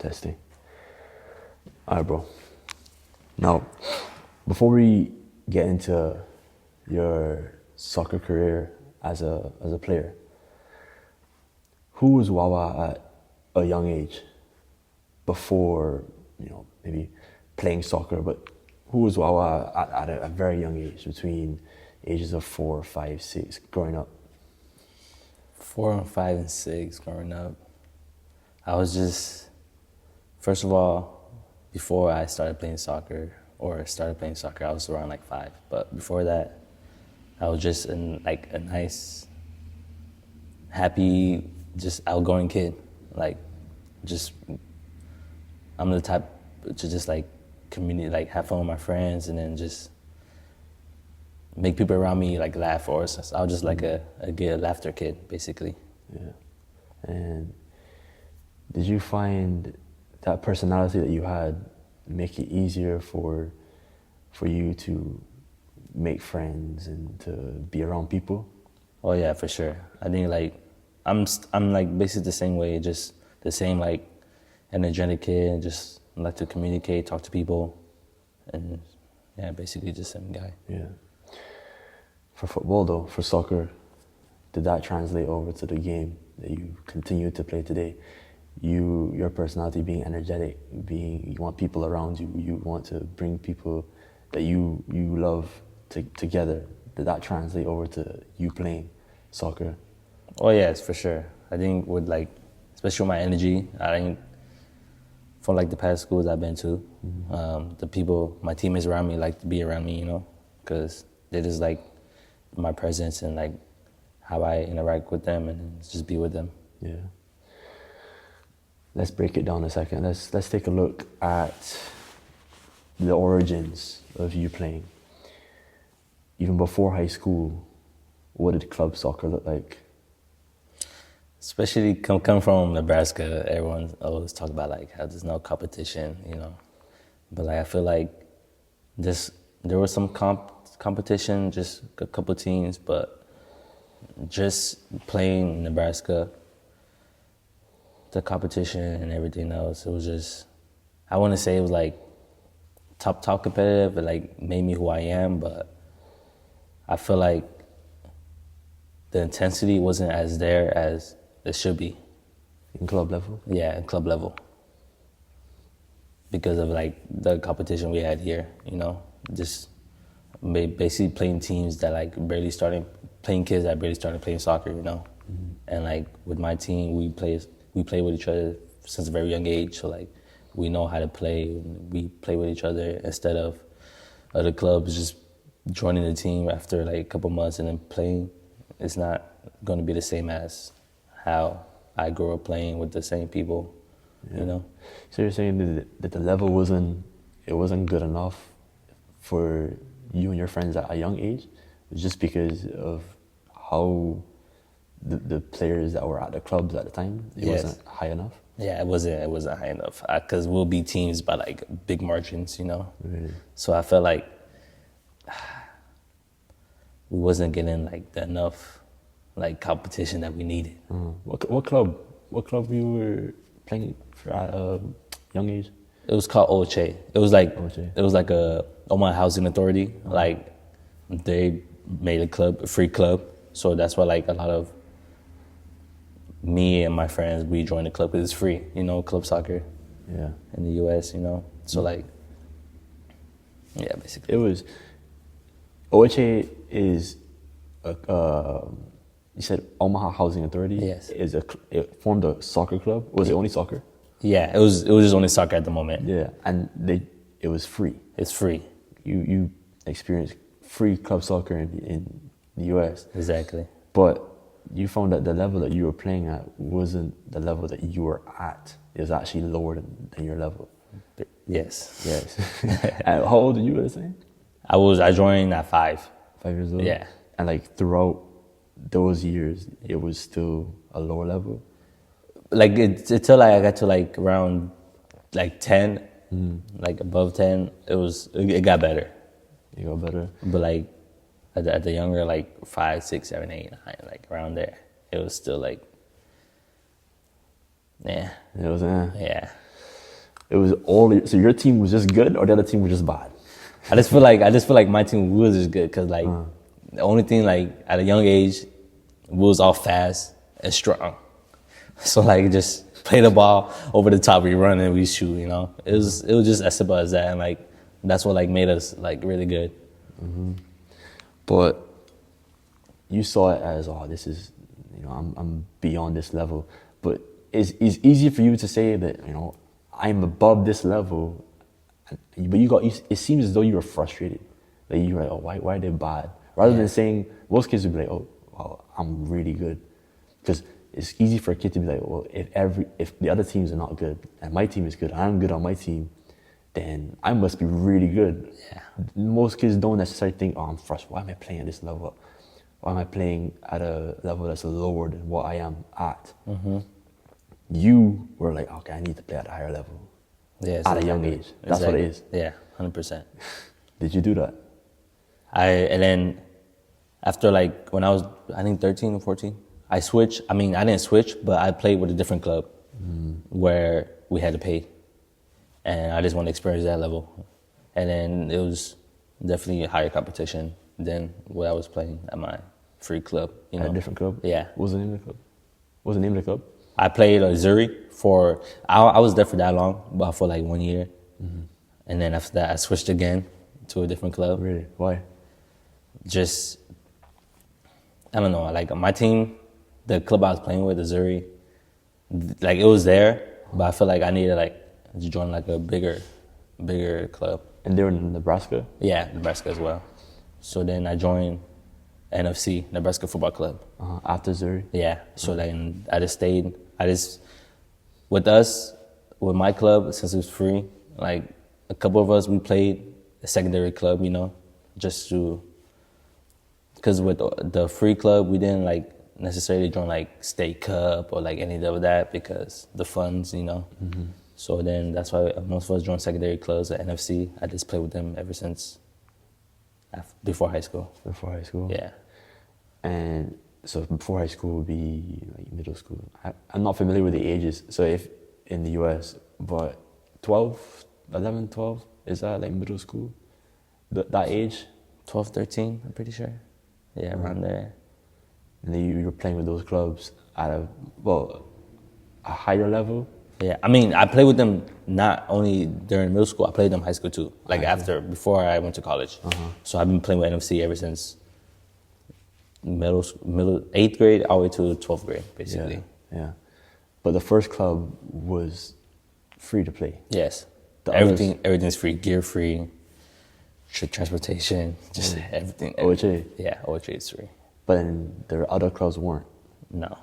Testing. All right, bro. Now, before we get into your soccer career as a player, who was Wawa at a young age before, maybe playing soccer, but who was Wawa at a very young age, between ages of 4, 5, 6, growing up? 4, 5, and 6 growing up. I was just, first of all, before I started playing soccer, I was around like 5. But before that, I was just a nice, happy, just outgoing kid. I'm the type to just community, have fun with my friends, and then just make people around me laugh. Or I was just a laughter kid, basically. Yeah. And did you find that personality that you had make it easier for you to make friends and to be around people? Oh yeah, for sure. I think I'm basically the same way, just the same energetic kid, just like to communicate, talk to people, and yeah, basically just the same guy. Yeah. For football though, for soccer, did that translate over to the game that you continue to play today? Your personality being energetic, you want people around you, you want to bring people that you love together. Did that translate over to you playing soccer? Oh yes, for sure. I think with especially with my energy, I think from the past schools I've been to, the people, my teammates around me like to be around me, because they just like my presence and how I interact with them and just be with them. Yeah. Let's break it down a second. Let's take a look at the origins of you playing. Even before high school, what did club soccer look like? Especially come from Nebraska, everyone always talk about how there's no competition, But I feel there was some competition, just a couple teams, but just playing in Nebraska, the competition and everything else, it was just, I wouldn't say it was top competitive, but made me who I am, but I feel the intensity wasn't as there as it should be. In club level? Yeah, in club level. Because of the competition we had here, just basically playing teams that playing kids that barely started playing soccer, Mm-hmm. And with my team, we play with each other since a very young age, so we know how to play. We play with each other instead of other clubs just joining the team after a couple months and then playing. It's not going to be the same as how I grew up playing with the same people, yeah. So you're saying that the level wasn't good enough for you and your friends at a young age, just because of how the players that were at the clubs at the time, it wasn't high enough? Yeah, it wasn't high enough, because we'll be teams by big margins, Really? So I felt we wasn't getting the enough competition that we needed. What club you were playing for at a young age? It was called OHA. It was OHA. It was a Omaha Housing Authority. They made a free club, so that's why a lot of me and my friends, we joined the club because it's free, club soccer. Yeah. In the U.S., so yeah, basically. It was, OHA is you said Omaha Housing Authority? Yes. It formed a soccer club? Was it only soccer? Yeah, it was just only soccer at the moment. Yeah, and it was free. It's free. You experienced free club soccer in the U.S. Exactly. But you found that the level that you were playing at wasn't the level that you were at. It was actually lower than your level. Yes. Yes. And how old are you at the time? I joined at 5. 5 years old? Yeah. And throughout those years, it was still a lower level? Until I got to around 10, above 10, it got better. It got better? But at the younger 5, 6, 7, 8, 9, around there, it was still yeah. It was Yeah. It was all so your team was just good, or the other team was just bad? I just feel like my team was just good because like the only thing like at a young age, we was all fast and strong. So like just play the ball over the top, we run and we shoot. You know, it was just as simple as that, and like that's what like made us like really good. But you saw it as, oh, this is, I'm beyond this level. But it's easy for you to say that, I'm above this level. But it seems as though you were frustrated. That you were like, oh, why are they bad? Rather than saying, most kids would be like, oh, well, I'm really good. Because it's easy for a kid to be like, well, if the other teams are not good and my team is good, I'm good on my team, then I must be really good. Yeah. Most kids don't necessarily think, oh, I'm frustrated. Why am I playing at this level? Why am I playing at a level that's lower than what I am at? You were like, okay, I need to play at a higher level. Yeah, at a young age. That's what it is. Yeah, 100%. Did you do that? And then after like when I was, I think 13 or 14, I switched. I mean, I didn't switch, but I played with a different club where we had to pay. And I just want to experience that level. And then it was definitely a higher competition than what I was playing at my free club. At a different club? Yeah. What was the name of the club? What was the name of the club? I played Zurich for, I was there for that long, but for like 1 year. And then after that, I switched again to a different club. Really? Why? Just, I don't know, like my team, the club I was playing with, the Zurich, like it was there, but I feel like I needed like to join like a bigger club. And they were in Nebraska? Yeah, Nebraska as well. So then I joined NFC, Nebraska Football Club. After Zurich? Yeah, so then I just stayed, with my club, since it was free, like a couple of us, we played a secondary club, just to, because with the free club, we didn't like necessarily join like State Cup or like any of that because the funds, So then that's why most of us joined secondary clubs at NFC. I just played with them ever since before high school. Before high school? Yeah. And so before high school would be like middle school. I'm not familiar with the ages, so if in the US, but 11, 12, is that like middle school? That age? 12, 13, I'm pretty sure. Yeah, around there. And then you were playing with those clubs at a higher level? Yeah, I mean, I played with them not only during middle school, I played them high school too. Like before I went to college. So I've been playing with NFC ever since middle 8th grade all the way to 12th grade, basically. Yeah. But the first club was free to play? Yes. Everything's free, gear free, transportation, just everything. OHA? Yeah, OHA is free. But then the other clubs weren't? No.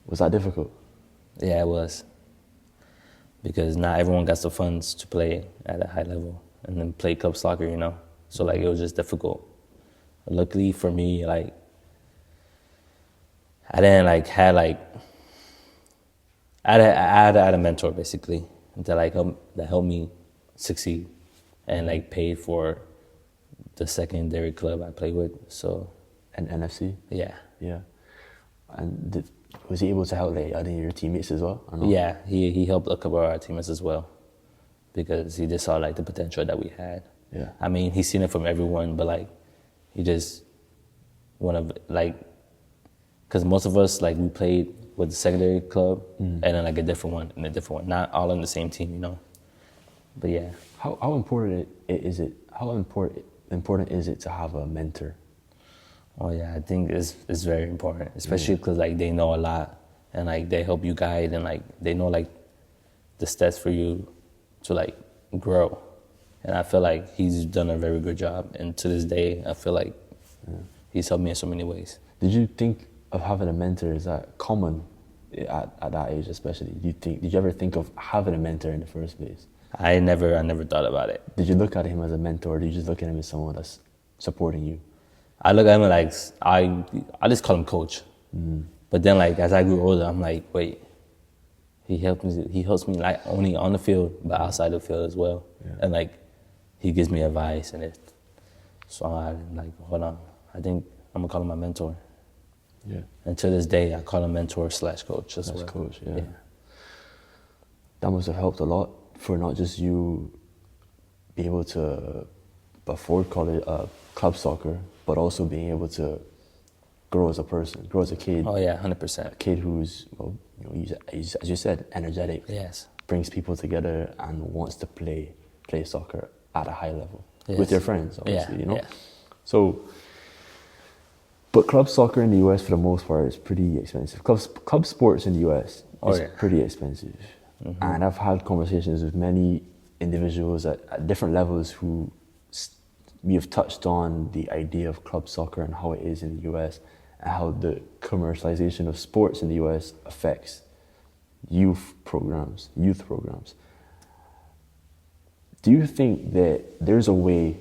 Was that difficult? Yeah, it was. Because not everyone got the funds to play at a high level and then play club soccer, So like it was just difficult. Luckily for me, like I didn't like had like I had a mentor basically that helped me succeed and like paid for the secondary club I played with. So and NFC? Yeah. Yeah. And was he able to help like other your teammates as well? Or no? Yeah, he helped a couple of our teammates as well because he just saw like the potential that we had. Yeah. I mean, he's seen it from everyone, but like he just because most of us like we played with the secondary club and then like a different one, not all on the same team, But yeah. How important is it? How important is it to have a mentor? Oh yeah, I think it's very important, especially because like they know a lot and like they help you guide and like they know like the steps for you to like grow. And I feel like he's done a very good job. And to this day, I feel like he's helped me in so many ways. Did you think of having a mentor? Is that common at that age, especially? Did you ever think of having a mentor in the first place? I never thought about it. Did you look at him as a mentor, or did you just look at him as someone that's supporting you? I look at him like I just call him coach. But then like as I grew older, I'm like, wait, he helps me like only on the field, but outside the field as well. Yeah. And like he gives me advice and it. So I'm like, hold on, I think I'm gonna call him my mentor. Yeah. And to this day, I call him mentor / coach as well. Coach, yeah. that must have helped a lot for not just you being able to afford college, club soccer, but also being able to grow as a person, grow as a kid. Oh yeah, 100%. A kid who's, well, you know, as you said, energetic. Yes. Brings people together and wants to play soccer at a high level Yes. with their friends, obviously, Yeah, you know? yeah. So, but club soccer in the US for the most part is pretty expensive. Club sports in the US is pretty expensive. Mm-hmm. And I've had conversations with many individuals at different levels who we have touched on the idea of club soccer and how it is in the US and how the commercialization of sports in the US affects youth programs. Do you think that there's a way,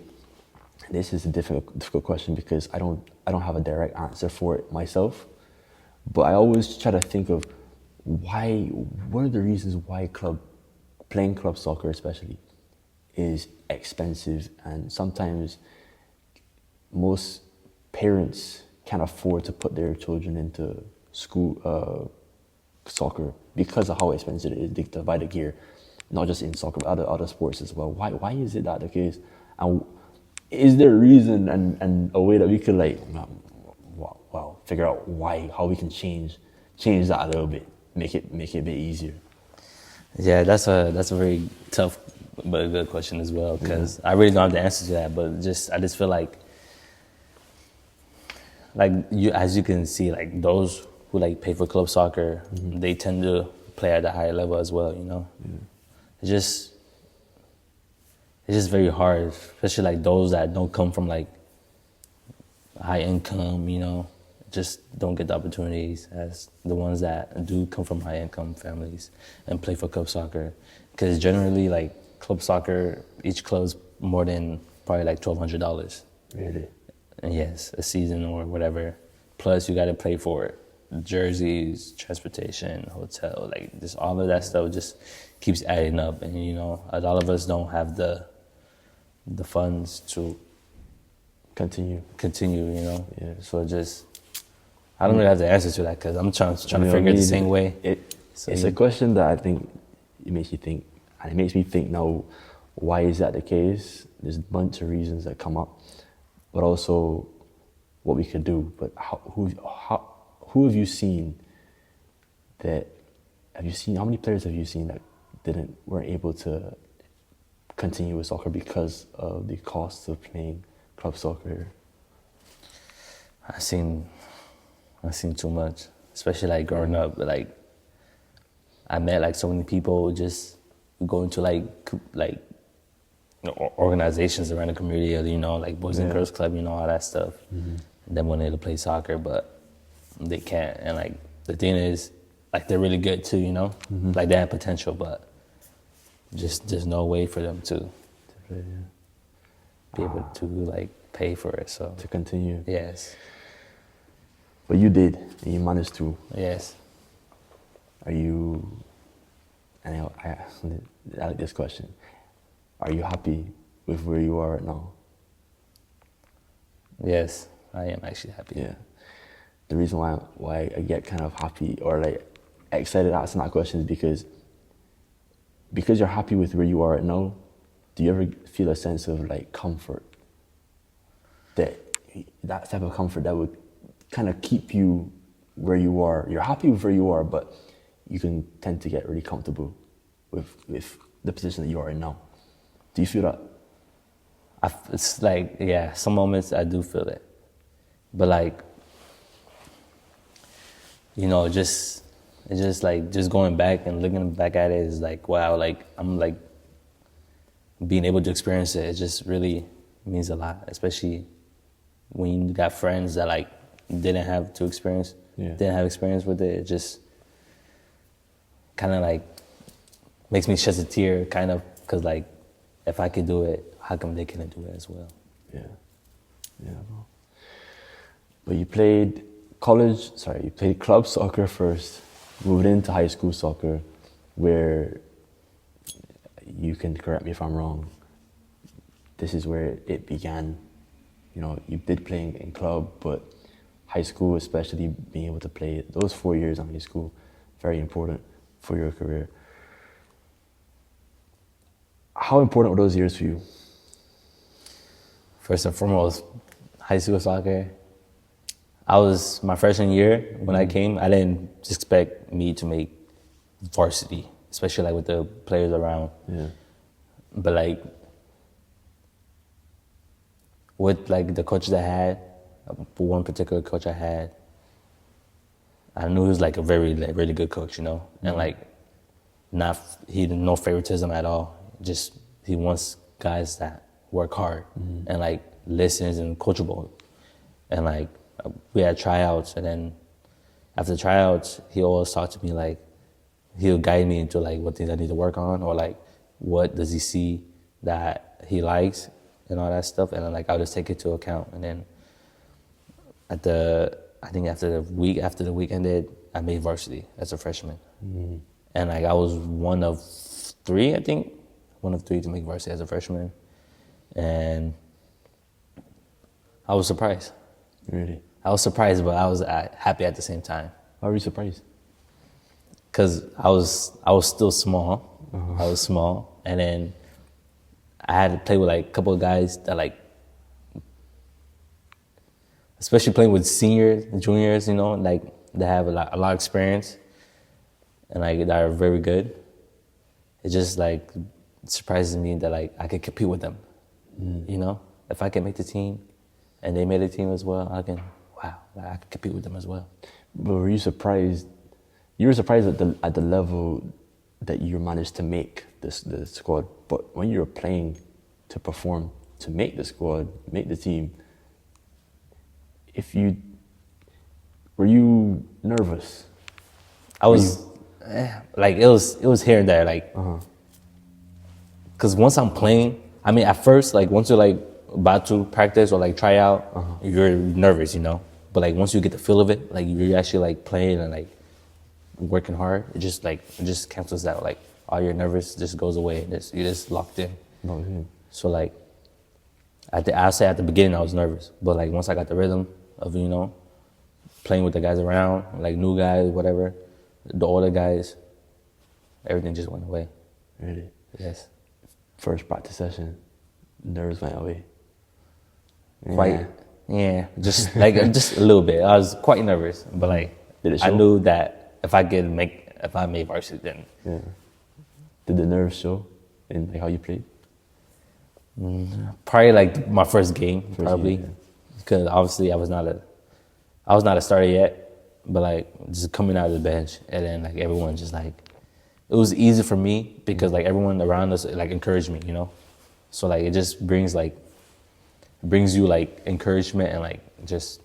and this is a difficult question because I don't have a direct answer for it myself, but I always try to think of what are the reasons why playing club soccer especially is expensive, and sometimes most parents can't afford to put their children into school soccer because of how expensive it is to buy the gear, not just in soccer but other sports as well. Why is it that the case? And is there a reason and a way that we could figure out how we can change that a little bit, make it a bit easier? Yeah, that's a very tough but a good question as well, because I really don't have the answer to that. But I just feel like you, as you can see, like those who like pay for club soccer, they tend to play at a higher level as well. You know, it's just very hard, especially like those that don't come from like high income. You know, just don't get the opportunities as the ones that do come from high income families and play for club soccer, because generally like club soccer, each club's more than probably like $1,200. Really? And yes, a season or whatever. Plus, you got to pay for it. Jerseys, transportation, hotel, like just all of that stuff just keeps adding up. And you know, a lot of us don't have the funds to continue. You know, so I don't really have the answer to that because I'm trying to figure it the same way. It's a question that I think it makes you think, and it makes me think now. Why is that the case? There's a bunch of reasons that come up, but also what we could do. But who have you seen that? How many players have you seen that weren't able to continue with soccer because of the costs of playing club soccer? I've seen too much, especially like growing up. Like I met like so many people just go into like organizations around the community, you know, like Boys and Girls Club, you know, all that stuff. And then wanted to play soccer, but they can't. And like the thing is, like they're really good too, you know, like they have potential, but just there's no way for them to be able to like pay for it. So to continue. Yes. But you did, and you managed to. Yes. Are you? And I like this question. Are you happy with where you are right now? Yes, I am actually happy. Yeah. The reason why I get kind of happy or like excited asking that question is because you're happy with where you are right now. Do you ever feel a sense of like comfort? That type of comfort that would kind of keep you where you are. You're happy with where you are, but you can tend to get really comfortable with the position that you are in now. Do you feel that? It's like, yeah, some moments I do feel it. But like, you know, it's just like, just going back and looking back at it is like, wow, like, I'm like, being able to experience it just really means a lot, especially when you got friends that like didn't have experience with it. It just kind of like makes me shed a tear, kind of, because like, if I could do it, how come they couldn't do it as well? Yeah, bro. But you played club soccer first, moved into high school soccer, where you can correct me if I'm wrong. This is where it began. You know, you did playing in club, but high school, especially being able to play those 4 years in high school, very important for your career. How important were those years for you? First and foremost, high school soccer. I was my freshman year when I came. I didn't expect me to make varsity, especially like with the players around. Yeah. But like with like the coaches I had, one particular coach I had, I knew he was like a very like, really good coach, you know, and like he did no favoritism at all. Just he wants guys that work hard and like listens and coachable, and like we had tryouts, and then after the tryouts, he always talked to me like he'll guide me into like what things I need to work on, or like what does he see that he likes and all that stuff, and then like I'll just take it to account. And then I think after the week ended, I made varsity as a freshman, and like I was one of three to make varsity as a freshman, and I was surprised. Really? I was surprised, but I was happy at the same time. Why were you surprised? Because I was still small. I was small, and then I had to play with like a couple of guys that like, especially playing with seniors and juniors, you know, like they have a lot of experience, and like that are very good. It just like surprises me that like I could compete with them. You know, if I can make the team, and they made a team as well, I can compete with them as well. But were you surprised? You were surprised at the level that you managed to make the squad. But when you were playing to perform, to make the squad, make the team, were you nervous? I was like it was here and there, like because once I'm playing, I mean at first like once you're like about to practice or like try out, you're nervous, you know. But like once you get the feel of it, like you're actually like playing and like working hard, it just cancels out. Like all your nervous just goes away. You're just locked in. So like I'll say at the beginning I was nervous, but like once I got the rhythm of, you know, playing with the guys around, like new guys, whatever, the older guys, everything just went away. Really? Yes. First practice session, nerves went away. Quite, yeah, just like just a little bit. I was quite nervous, but like I knew that if I made varsity, then Did the nerves show in like how you played? Probably like my first game, because obviously I was not a starter yet, but like just coming out of the bench, and then like everyone just like it was easy for me because like everyone around us like encouraged me, you know, so like it just brings you like encouragement and like just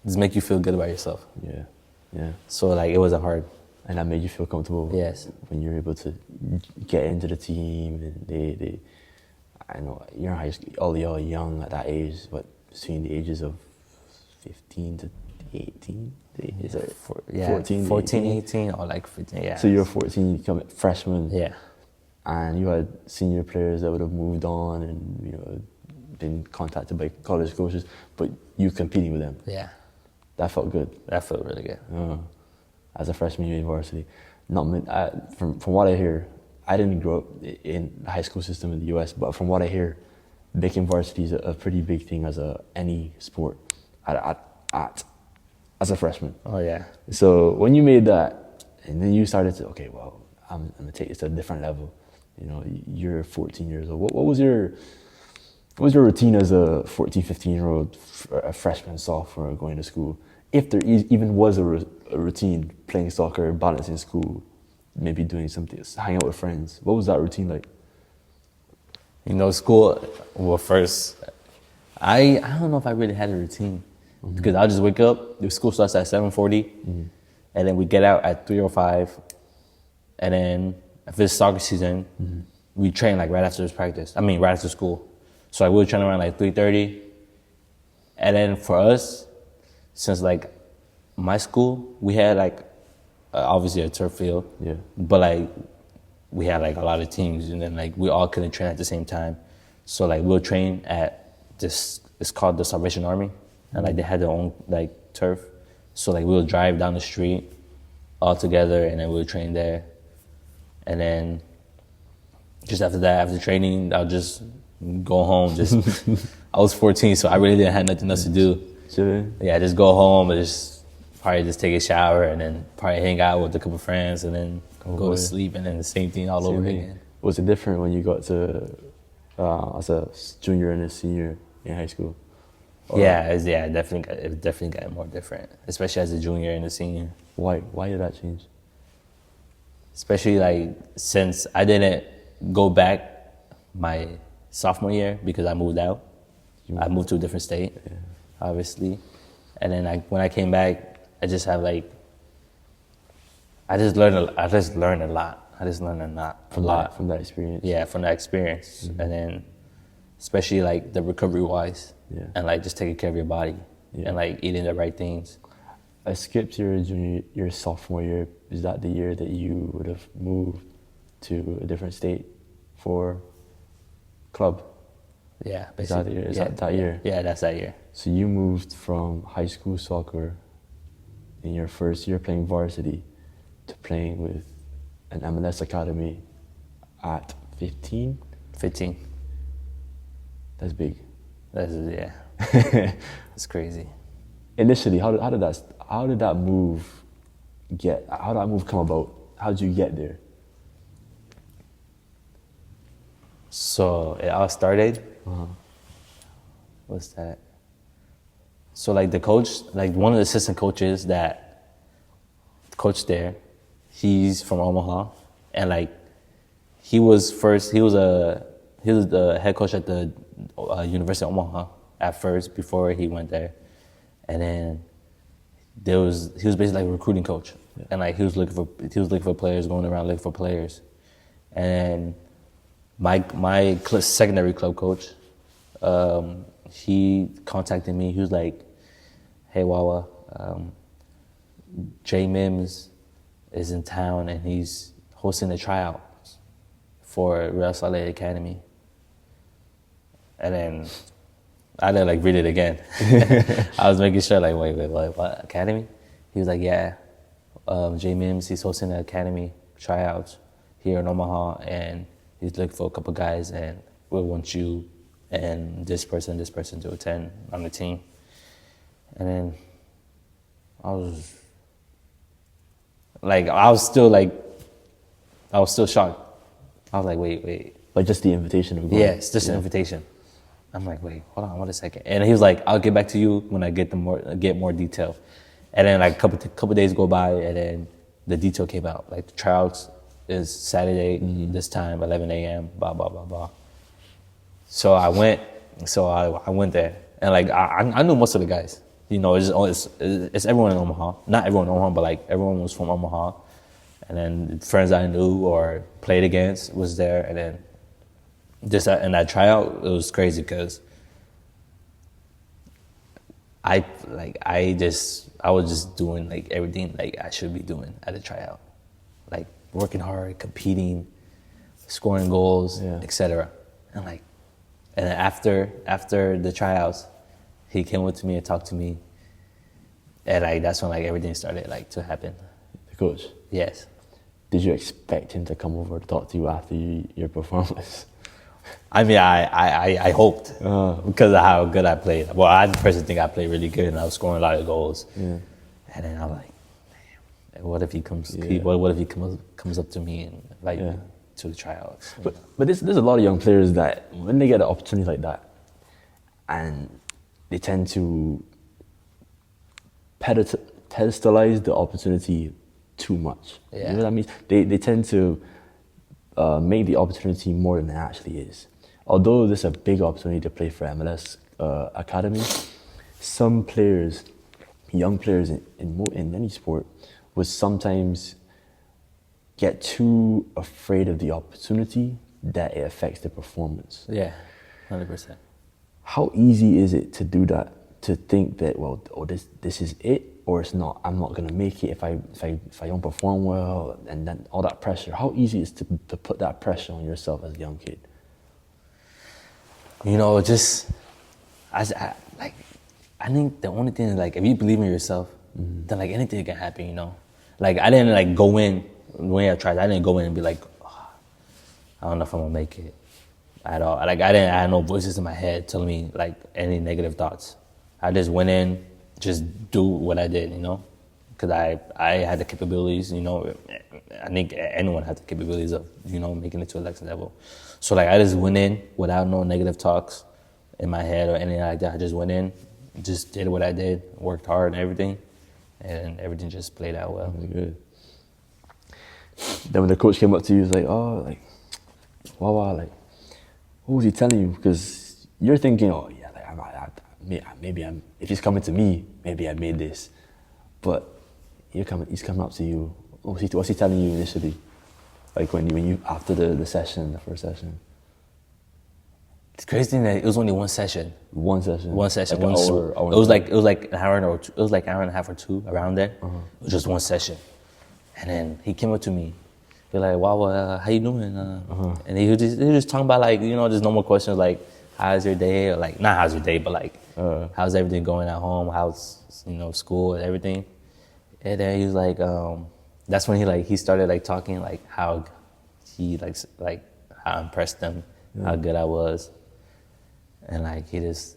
make you feel good about yourself. Yeah. So like it wasn't hard. And that made you feel comfortable. Yes. When you're able to get into the team, and I know you're in high school, all y'all young at that age, but between the ages of 15 to 18, is it 14, 18, or like 15, yeah. So you're 14, you become a freshman. Yeah. And you had senior players that would have moved on and, you know, been contacted by college coaches, but you competing with them. Yeah. That felt good. That felt really good. As a freshman in university. From what I hear, I didn't grow up in the high school system in the US, but from what I hear, making varsity is a pretty big thing as any sport as a freshman. Oh yeah. So when you made that, and then you started to, okay, well, I'm gonna take this to a different level. You know, you're 14 years old. What was your routine as a 14, 15-year-old freshman, sophomore going to school? If there even was a routine, playing soccer, balancing school, maybe doing something, hanging out with friends. What was that routine like? You know, school, well, first, I don't know if I really had a routine because I'll just wake up, the school starts at 7:40, and then we get out at 3:05, and then if it's soccer season, we train like right after school. So like we'll train around like 3:30, and then for us, since like my school, we had like obviously a turf field, but like we had like a lot of teams, and then like we all couldn't train at the same time. So like we'll train at this, it's called the Salvation Army, and like they had their own like turf. So like we'll drive down the street all together, and then we'll train there. And then just after that, after training, I'll just go home. Just I was 14, so I really didn't have nothing else to do. Sure. Yeah, just go home and just probably just take a shower and then probably hang out with a couple friends and then go to sleep and then the same thing all over again. Was it different when you got to as a junior and a senior in high school? It definitely got more different, especially as a junior and a senior. Why did that change? Especially like since I didn't go back my sophomore year because I moved out. I moved to a different state, obviously. And then when I came back, I just have like, I just learned a lot. I just learned a lot From that experience. Yeah, from that experience. And then especially like the recovery wise and like just taking care of your body and like eating the right things. I skipped your sophomore year. Is that the year that you would have moved to a different state for club? Yeah, basically. Is that that year? Yeah, that's that year. So you moved from high school soccer in your first year playing varsity to playing with an MLS academy at 15? 15. That's big. It's crazy. Initially, how did that move come about? How did you get there? So it all started. What's that? So like the coach, like one of the assistant coaches that coached there, he's from Omaha, and like he was the head coach at the University of Omaha at first before he went there, and then he was basically like a recruiting coach, and like he was looking for players, going around looking for players, and my secondary club coach, he contacted me. He was like, "Hey Wawa, J Mims is in town and he's hosting a tryout for Real Salt Lake Academy." And then I didn't like read it again. I was making sure like, wait, what academy? He was like, yeah, J Mims, he's hosting an academy tryouts here in Omaha, and he's looking for a couple guys, and we want you and this person to attend on the team. And then I was still shocked. I was like, wait. Like just the invitation of going? Yeah, it's just an invitation. I'm like, wait, hold on, wait a second. And he was like, I'll get back to you when I get more detail. And then like a couple days go by, and then the detail came out. Like the tryouts is Saturday, this time, 11 a.m., blah, blah, blah, blah. So I went there, and like I knew most of the guys. You know, it's everyone in Omaha. Not everyone in Omaha, but like everyone was from Omaha. And then friends I knew or played against was there. And then just in that tryout, it was crazy because I was just doing like everything like I should be doing at a tryout, like working hard, competing, scoring goals, etc. And then after the tryouts, he came up to me and talked to me, and like that's when like everything started like to happen. The coach? Yes. Did you expect him to come over to talk to you after your performance? I mean, I hoped because of how good I played. Well, I personally think I played really good, and I was scoring a lot of goals. Yeah. And then I'm like, damn, what if he comes? What if he comes up to me and invite me to the tryouts? But there's a lot of young players that when they get an opportunity like that, and they tend to pedestalize the opportunity too much. Yeah. You know what I mean? They tend to make the opportunity more than it actually is. Although this is a big opportunity to play for MLS Academy, some players, young players in any sport, would sometimes get too afraid of the opportunity that it affects their performance. Yeah, 100%. How easy is it to do that? To think that this is it, or it's not. I'm not gonna make it if I don't perform well, and then all that pressure. How easy is it to put that pressure on yourself as a young kid? You know, just I think the only thing is like if you believe in yourself, then like anything can happen. You know, like I didn't like go in when I tried. I didn't go in and be like, I don't know if I'm gonna make it at all. Like I had no voices in my head telling me like any negative thoughts. I just went in, just do what I did, you know, because I had the capabilities, you know. I think anyone had the capabilities of, you know, making it to the next level. So like I just went in without no negative talks in my head or anything like that. I just went in, just did what I did, worked hard and everything just played out well. Really good. Then when the coach came up to you, he was like, oh, like, Wawa, like, what was he telling you? Because you're thinking, oh, yeah, like, maybe if he's coming to me, maybe I made this. But he's coming up to you. What's he telling you initially? Like when you after the session, the first session? It's crazy that it was only one session. One session. Like an hour it was like an hour or two, it was like an hour and a half or two around there. Uh-huh. It was just one session, and then he came up to me, be like, "Wow, how you doing?" And he was just talking about like, you know, just normal questions like, "How's your day?" Or like not how's your day, but like, how's everything going at home? How's, you know, school and everything? And then he was like, that's when he started like talking like how he like how impressed them, how good I was. And like he just,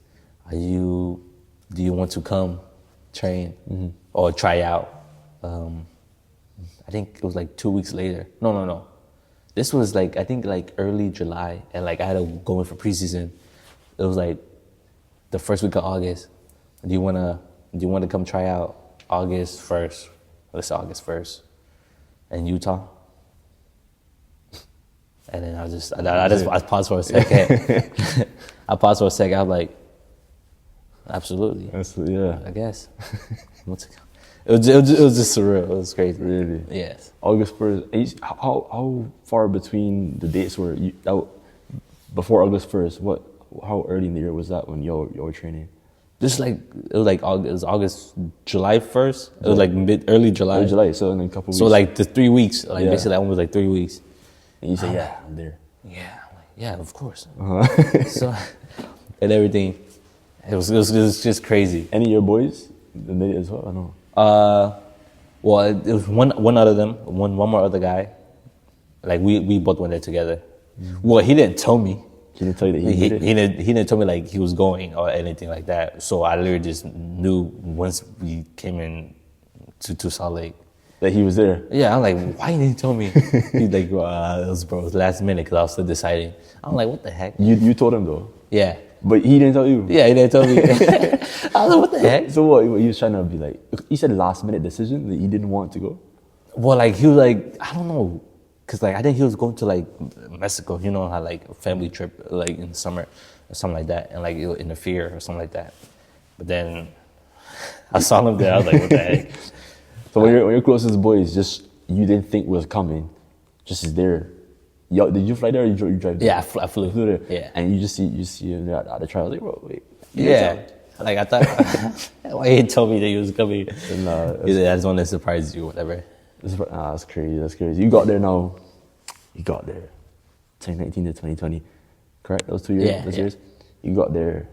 do you want to come train or try out? I think it was like 2 weeks later. No. This was like, I think like early July, and like I had to go in for preseason. It was like the first week of August. Do you wanna come try out August 1st? Let's say August 1st in Utah. And then I paused for a second. I paused for a second. I was like, absolutely. Yeah. I guess. It was just surreal. It was crazy. Really? Yes. August 1st. How far between the dates were you? Before August 1st, how early in the year was that when you were training? Just like it was August, July 1st. It was like early July. Early July. So in a couple weeks. So like the 3 weeks. Like basically, that one was like 3 weeks. And you said, yeah, I'm there. Yeah, I'm like, yeah, of course. So and everything, it was just crazy. Any of your boys made it as well? I know. Well, it was one out of them, one more other guy. Like we both went there together. Well, he didn't tell me. He didn't tell you that he did it? He didn't tell me like he was going or anything like that. So I literally just knew once we came in to Salt Lake. That he was there? Yeah, I'm like, why didn't he tell me? He's like, it was last minute because I was still deciding. I'm like, what the heck? You told him though? Yeah. But he didn't tell you? Yeah, he didn't tell me. I was like, what the heck? So what he was trying to be like, he said last minute decision that he didn't want to go? Well, like he was like, I don't know. Cause like I think he was going to like Mexico, you know how like a family trip like in the summer or something like that, and like it would interfere or something like that. But then I saw him there, I was like, what the heck? So when your closest boys just you didn't think was coming, just is there. Did you fly there or you drive there? Yeah, I flew. You flew there. Yeah. And you see him there at the trial. Like, bro, wait. Yeah. Like I thought, why he told me that he was coming? Nah, I just wanted to surprise you, whatever. That's crazy. You got there now. You got there 2019 to 2020, correct? Those 2 years? Yeah, those years? You got there,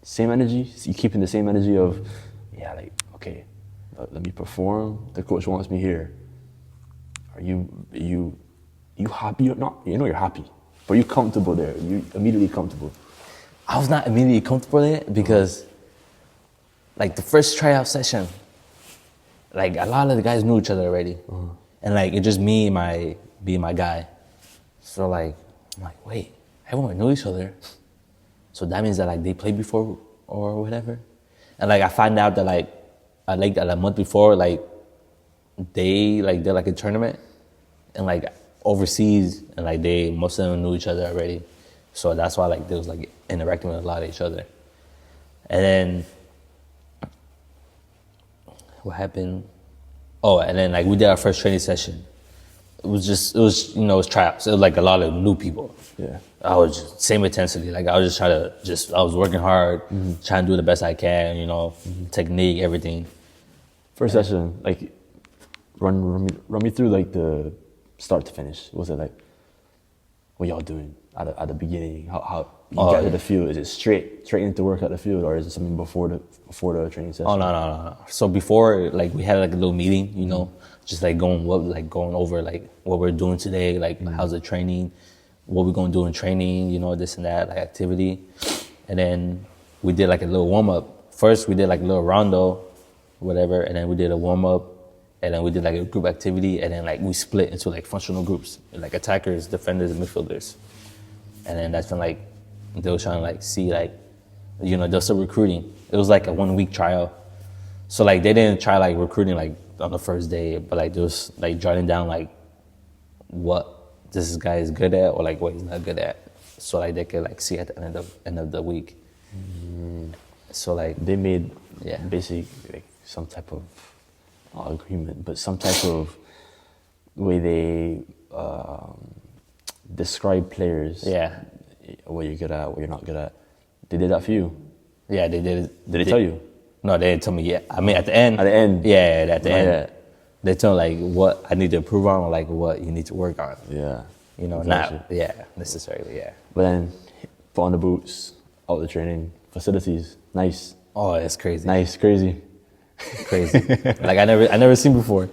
same energy? You keeping the same energy of, yeah, like, okay, let me perform. The coach wants me here. Are you happy? You're not, you know you're happy, but you comfortable there. You immediately comfortable. I was not immediately comfortable there because like the first tryout session, like a lot of the guys knew each other already. And like it's just me and my guy. So like, I'm like, wait, everyone knew each other. So that means that like they played before or whatever. And like I find out that like a month before, like they like did like a tournament and like overseas, and like most of them knew each other already. So that's why like they was like interacting with a lot of each other. And then what happened? Oh, and then like we did our first training session. It was tryouts. It was like a lot of new people. Yeah. I was just, same intensity. Like I was just I was working hard, trying to do the best I can, technique, everything. First session, like run me through like the start to finish. What was it like? What y'all doing at the beginning? How you get to the field? Is it straight into work at the field, or is it something before the training session? Oh no. So before, like we had like a little meeting, just like going over like what we're doing today, like how's the training, what we're gonna do in training, you know, this and that, like activity. And then we did like a little warm up. First we did like a little rondo, whatever, and then we did a warm up, and then we did like a group activity, and then like we split into like functional groups, like attackers, defenders, and midfielders. And then that's when like they were trying to like see like, you know, they're still recruiting. It was like a 1 week trial. So like they didn't try like recruiting like on the first day, but like they was like jotting down like what this guy is good at or like what he's not good at. So like they could like see at the end of the week. So like They made Yeah. basically like some type of not agreement, but some type of way they describe players. Yeah. What you're good at, what you're not good at. They did that for you. Yeah, they did it. Did they tell you? No, they didn't tell me yet. I mean, at the end. At the end? Yeah, at the Not end. yet. They tell like what I need to improve on or like what you need to work on. Yeah. You know, Gotcha. not, yeah, necessarily, yeah. But then put on the boots, out the training, facilities, nice. Oh, it's crazy. Nice, crazy. Crazy. Like I never seen before.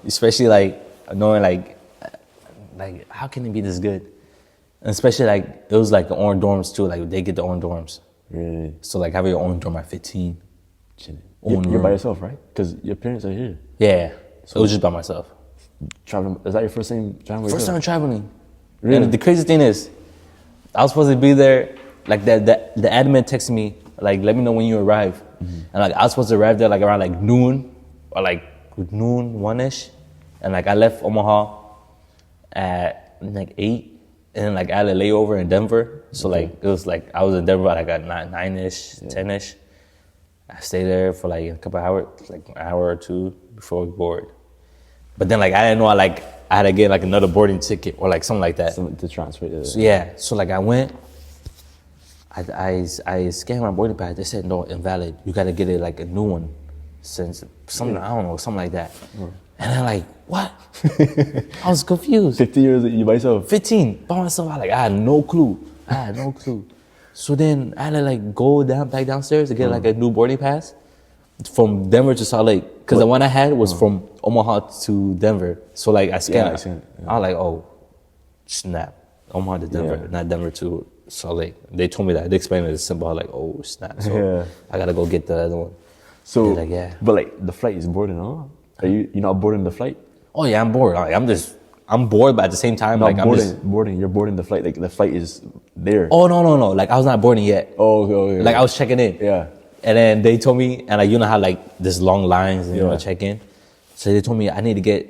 Especially like knowing like how can it be this good? And especially like it was like the orange dorms too. Like they get the orange dorms. Really? So like having your own dorm at 15. Chilling. Own You're by room. yourself, right? Because your parents are here. Yeah. So it was just by myself. Traveling, is that your first time traveling? First time traveling. Really? And the crazy thing is, I was supposed to be there. Like the admin texted me like, let me know when you arrive. And like I was supposed to arrive there like around like noon or like noon 1ish. And like I left Omaha at like 8. And then like I had a layover in Denver. So like it was like I was in Denver at like 9ish, 10ish. I stayed there for like a couple hours, like an hour or two before we board. But then like I didn't know I had to get like another boarding ticket or like something like that. Something to transfer to. So, yeah, so like I went, I scanned my boarding pass. They said no, invalid. You gotta get it like a new one, since something I don't know, something like that. And I'm like, what? I was confused. 50 years you by yourself. 15 by myself. I had no clue. So then I had to like go back downstairs to get like a new boarding pass from Denver to Salt Lake. Because the one I had was from Omaha to Denver. So like I scanned it. I was like, oh, snap. Omaha to Denver, not Denver to Salt Lake. They told me that. They explained it as simple. I was like, oh, snap. So I gotta go get the other one. So, like, yeah. But like the flight is boarding, huh? Are you not boarding the flight? Oh yeah, I'm bored. Like, I'm bored, but at the same time, Not like boarding. You're boarding the flight. Like the flight is there. Oh no. Like I was not boarding yet. Oh, okay. Like I was checking in. Yeah. And then they told me, and like you know how like there's long lines and you know check in. So they told me I need to get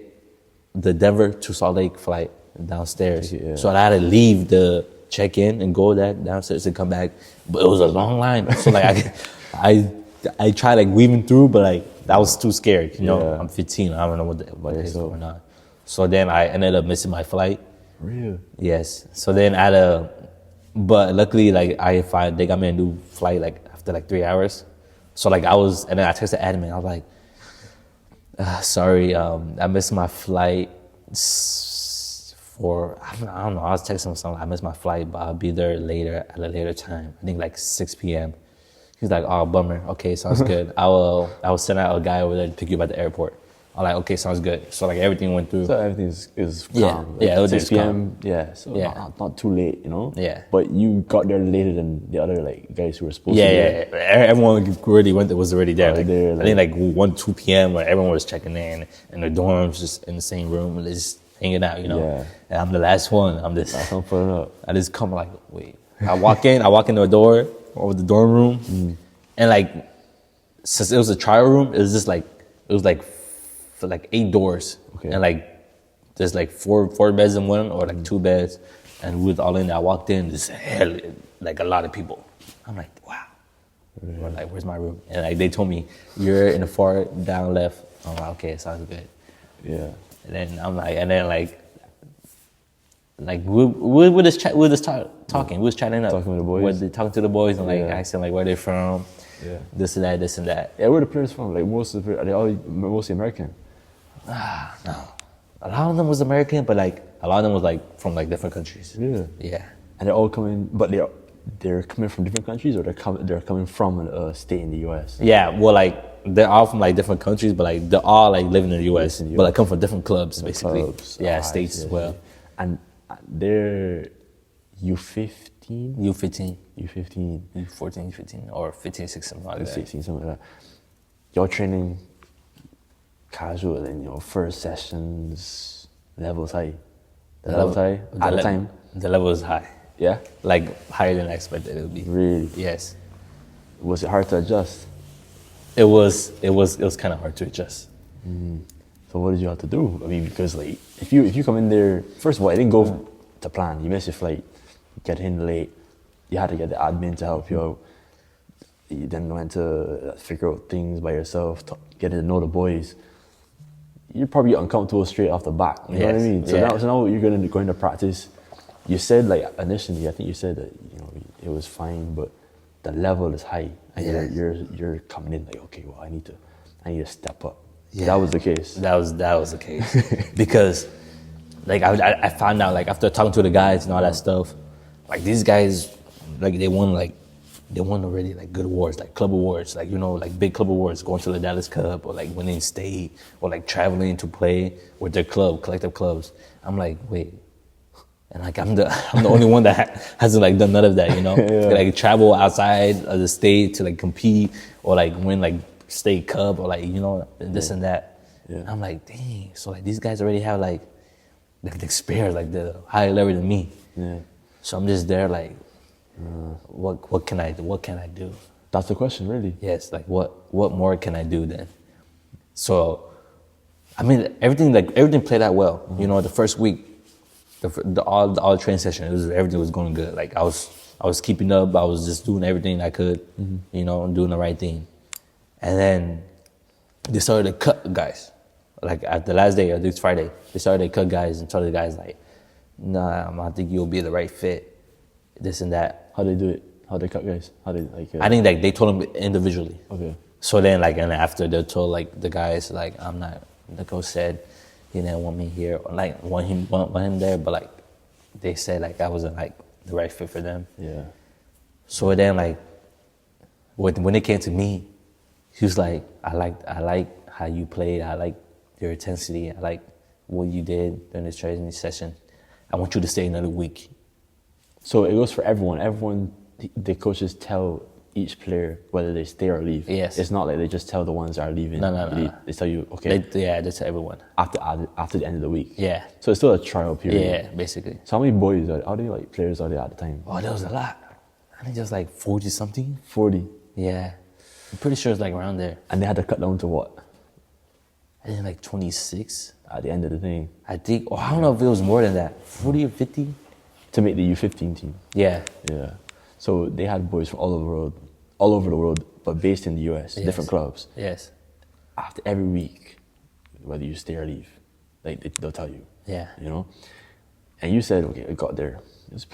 the Denver to Salt Lake flight downstairs. So I had to leave the check in and go downstairs and come back. But it was a long line. So like I tried like weaving through, but like I was too scared. You know, I'm 15. I don't know what is going on. So then I ended up missing my flight. Really? Yes. So then but luckily like they got me a new flight like after like 3 hours. So like and then I texted admin. I was like, sorry, I missed my flight I don't know. I was texting him something. I missed my flight, but I'll be there later at a later time. I think like 6 p.m. He's like, oh, bummer. Okay, sounds good. I will send out a guy over there to pick you up at the airport. I'm like, okay, sounds good. So like everything went through. So everything is calm. Yeah, it was 6 just p.m. calm. Yeah, so not too late, you know. Yeah. But you got there later than the other like guys who were supposed to. Yeah. Everyone already was already there. Already there, I think like 1, 2 p.m. where everyone was checking in, and the dorms just in the same room, and just hanging out, you know. Yeah. And I'm the last one. I'm putting up. I just come like, wait. I walk in the door or the dorm room, and like since it was a trial room, it was for like 8 doors, and like there's like four beds in one or like 2 beds, and we was all in there. I walked in, just like a lot of people. I'm like, wow. I'm like, where's my room? And like they told me you're in the far down left. I'm like, okay, sounds good. Yeah. And then I'm like, we just talking. We was chatting up. Talking with the boys. Talking to the boys and like asking like where they're from. Yeah. This and that. Yeah, where are the players from? Like are they all mostly American? No. A lot of them was American, but like a lot of them was like from like different countries. Yeah. Yeah. And they're all coming, but they're coming from different countries, or they're coming from a state in the U.S. Yeah. Well, like they're all from like different countries, but like they're all like living in the U.S. But like come from different clubs, basically. Clubs. Yeah, states as well. And they're U15? U15, U15. U14, U15, or 15, 16, something like that. 16, something like that. You're training casual and first sessions, levels high. The levels high at the time? The level is high. Yeah? Like higher than I expected it would be. Really? Yes. Was it hard to adjust? It was kind of hard to adjust. So what did you have to do? I mean, because like if you come in there, first of all, it didn't go to plan. You missed your flight, you get in late, you had to get the admin to help you out. You then went to figure out things by yourself, getting to know the boys. You're probably uncomfortable straight off the bat. You know what I mean? So now you're going to practice. You said like initially, I think you said that it was fine, but the level is high, and you're coming in like, okay, well I need to step up. Yeah. That was the case. That was the case because like I found out like after talking to the guys and all that stuff, like these guys like they won already like good awards, like club awards, like like big club awards, going to the Dallas Cup or like winning state or like traveling to play with their club, collective clubs. I'm like, wait. And like I'm the only one that hasn't like done none of that, Yeah. Like travel outside of the state to like compete or like win like state cup or like this and that. Yeah. And I'm like, dang, so like these guys already have like the experience, like the higher level than me. Yeah. So I'm just there like, what can I do? What can I do? That's the question, really. Yes, like what more can I do then? So, I mean, everything played out well. The first week, all the training session, everything was going good. Like I was keeping up. I was just doing everything I could, doing the right thing. And then they started to cut guys. Like at the last day, or this Friday, they started to cut guys and told the guys like, nah, I don't think you'll be the right fit, this and that. How they do it? How they cut guys? How they like? I think like they told them individually. Okay. So then like, and after they told like the guys like, I'm not, the coach said he didn't want me here, or like want him there, but like they said like I wasn't like the right fit for them. Yeah. So then like when it came to me, he was like, I like how you played, I like your intensity, I like what you did during this training session. I want you to stay another week. So it goes for everyone. Everyone, the coaches tell each player whether they stay or leave. Yes. It's not like they just tell the ones that are leaving. No. They tell you, okay. They tell everyone. After the end of the week. Yeah. So it's still a trial period. Yeah, basically. So how many boys how many like players are there at the time? Oh, there was a lot. I think just like 40 something. 40. Yeah. I'm pretty sure it's like around there. And they had to cut down to what? I think like 26. At the end of the thing. I think, I don't know if it was more than that. 40 or 50? To make the U15 team. Yeah. Yeah. So they had boys from all over the world, but based in the US, Yes. different clubs. Yes. After every week, whether you stay or leave, like they'll tell you. Yeah. And you said, okay, I got there.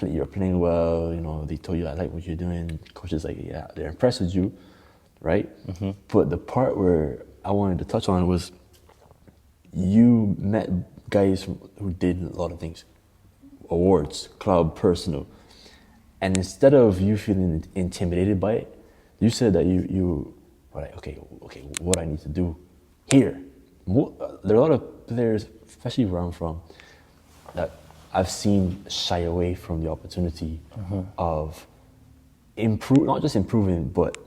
You're playing well. They told you I like what you're doing. Coach is like, yeah, they're impressed with you, right? Mm-hmm. But the part where I wanted to touch on was you met guys who did a lot of things, awards, club, personal, and instead of you feeling intimidated by it, you said that you were like, okay, what I need to do here. There are a lot of players, especially where I'm from, that I've seen shy away from the opportunity of not just improving, but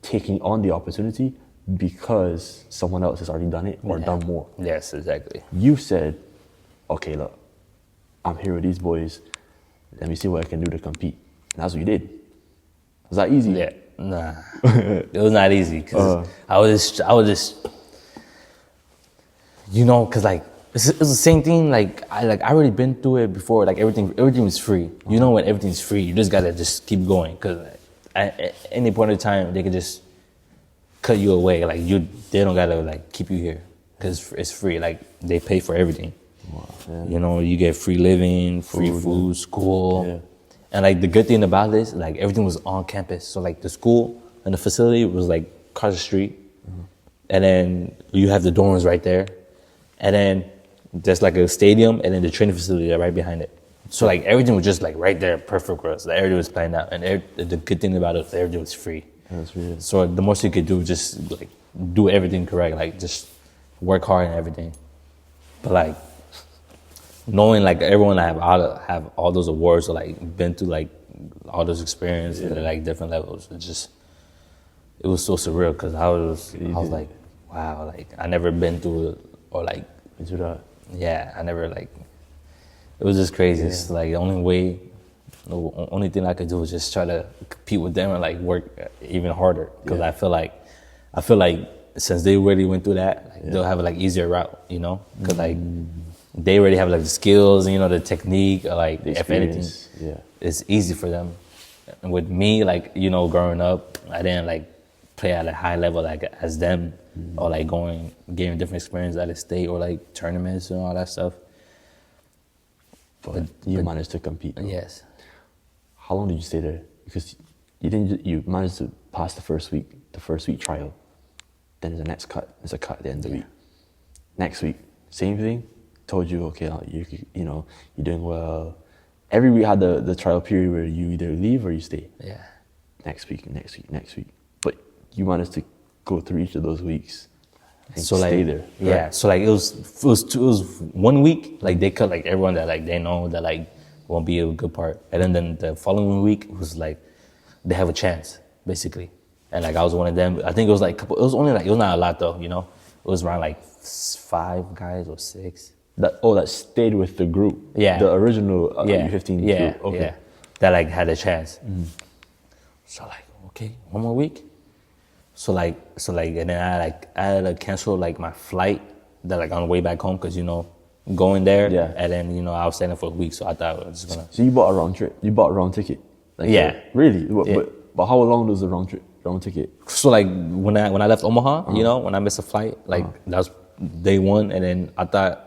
taking on the opportunity because someone else has already done it or done more. Yes, exactly. You said, okay, look, I'm here with these boys. Let me see what I can do to compete. And that's what you did. Was that easy? Yeah, nah. It was not easy because I was just, because like it's the same thing. Like I already been through it before. Like everything was free. When everything's free, you just gotta just keep going because at any point in time they could just cut you away. Like they don't gotta like keep you here because it's free. Like they pay for everything. Wow, yeah. You get free living, free food, school. Yeah. And like the good thing about this, like everything was on campus. So like the school and the facility was like across the street. And then you have the dorms right there. And then there's like a stadium and then the training facility right behind it. So like everything was just like right there, perfect for us. Like everything was planned out. And the good thing about it, everything was free. That's weird. So the most you could do was just like do everything correct. Like just work hard and everything. But like knowing like everyone have all those awards or like been through like all those experiences at like different levels. It was so surreal because I was like, wow, like I never been through it or like into that. Yeah, I never like. It was just crazy. Yeah. It's like the only thing I could do was just try to compete with them and like work even harder because I feel like since they already went through that, like, they'll have a like easier route, you know, because like they already have like the skills and you know the technique, or, like if anything, it's easy for them. And with me, like you know, growing up, I didn't like play at a high level like as them, or like getting different experience at a state or like tournaments and all that stuff. But you managed to compete. Though. Yes. How long did you stay there? Because you managed to pass the first week trial. Then there's a next cut. There's a cut at the end of the week. Next week, same thing. Told you, okay, you know, you're doing well. Every week had the trial period where you either leave or you stay. Yeah. Next week. But you managed to go through each of those weeks and so stay like, there. Right? Yeah. So like it was 1 week. Like they cut like everyone that like they know that like won't be a good part, and then the following week was like they have a chance basically, and like I was one of them. I think it was like it was not a lot though, you know. It was around like 5 guys or 6. That stayed with the group. Yeah. The original U15 group. Okay. Yeah. That like had a chance. So like, okay, 1 more week. So like, and then I had to cancel like my flight that like on the way back home because you know going there. Yeah. And then you know I was staying there for a week, so I thought I was just gonna. So you bought a round trip. You bought a round ticket. Like, really? But how long was the round ticket? So like when I left Omaha, you know, when I missed a flight, like that was day 1, and then I thought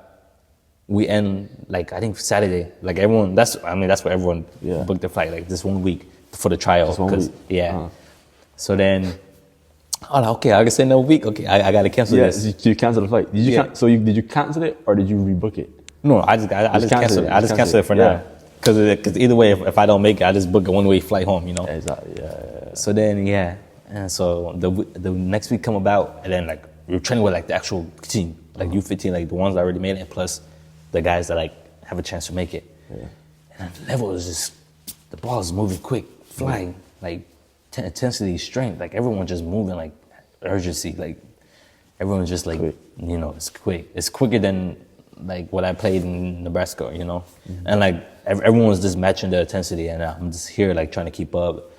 we end like I think Saturday. Like everyone, that's where everyone booked the flight. Like this 1 week for the trial. So then, I'm like, okay, I can say no week. Okay, I gotta cancel this. Yeah, you cancel the flight. Did you cancel it or did you rebook it? No, I just canceled it. I just canceled it for now. Because either way, if I don't make it, I just book a 1-way flight home. You know. Yeah, exactly. Yeah. So then and so the next week come about, and then like we were training with like the actual team, like U15, like the ones that already made it, plus the guys that like have a chance to make it. Yeah. And the level is just, the ball is moving quick, flying, like intensity, strength, like everyone just moving like urgency, like everyone's just like, you know, it's quick. It's quicker than like what I played in Nebraska, you know? And like everyone was just matching the intensity, and I'm just here like trying to keep up.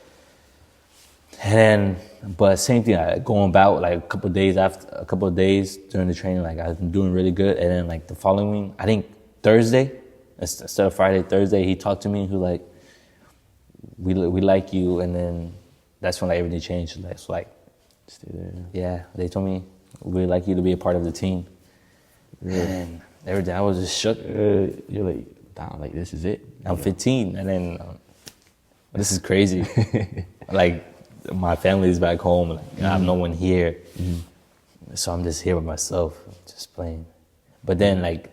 And but same thing, going about like a couple of days during the training, like I've been doing really good. And then like the following, I think Thursday, instead of Friday, Thursday, he talked to me. He was like, we like you. And then that's when like everything changed. Like, so like, stay there. Yeah, they told me we'd like you to be a part of the team. Yeah. And every day I was just shook. You're like, damn, like this is it. I'm 15, and then this is crazy. Like my family's back home. Like, I have no one here, so I'm just here with myself, just playing. But then, like,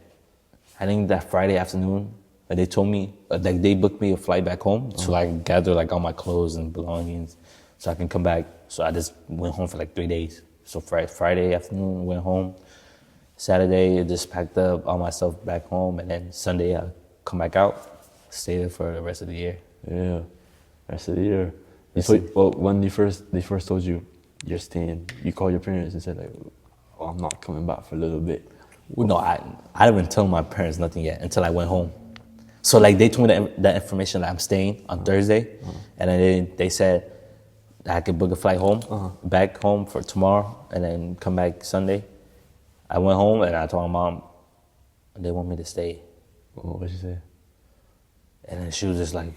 I think that Friday afternoon, they told me like they booked me a flight back home, so I can gather like all my clothes and belongings, so I can come back. So I just went home for like 3 days. So Friday afternoon, went home. Saturday, I just packed up all my stuff back home, and then Sunday I come back out, stay there for the rest of the year. Yeah, rest of the year. Well, when they first told you you're staying, you called your parents and said like, "Oh, I'm not coming back for a little bit." Well, no, I didn't tell my parents nothing yet until I went home. So like they told me that information that I'm staying on Thursday, and then they said that I could book a flight home, back home for tomorrow, and then come back Sunday. I went home and I told my mom, they want me to stay. What did she say? And then she was just like,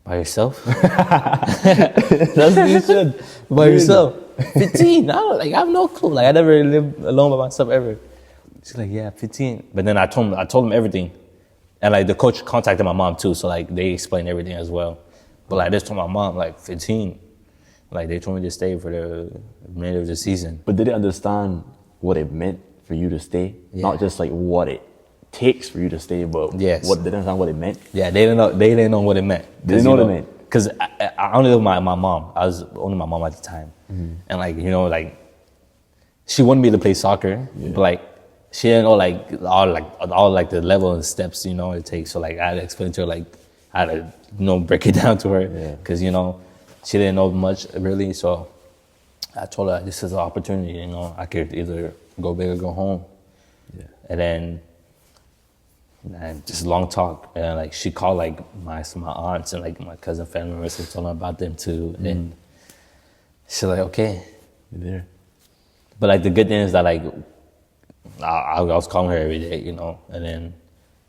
by yourself? That's what you said. By yourself. 15. I have no clue. Like I never lived alone by myself ever. She's like, yeah, 15. But then I told them everything. And like the coach contacted my mom too, so like they explained everything as well. But like I just told my mom, like 15. Like they told me to stay for the remainder of the season. But did they understand what it meant for you to stay? Yeah. Not just like what it takes for you to stay, but they didn't understand what it meant. Yeah, they didn't know what it meant. They didn't know what it meant. Because I only lived with my mom. I was only my mom at the time. And like, you know, like she wanted me to play soccer, but like she didn't know all the level and steps, you know, it takes. So like I had to explain to her, like I had to, you know, break it down to her, because you know she didn't know much really. So I told her this is an opportunity, you know, I could either go big or go home. Yeah. And then just long talk, and like she called like my aunts and like my cousin family members and told them about them too. And then she's like, okay, you're there. But like the good thing is that like I was calling her every day, you know. And then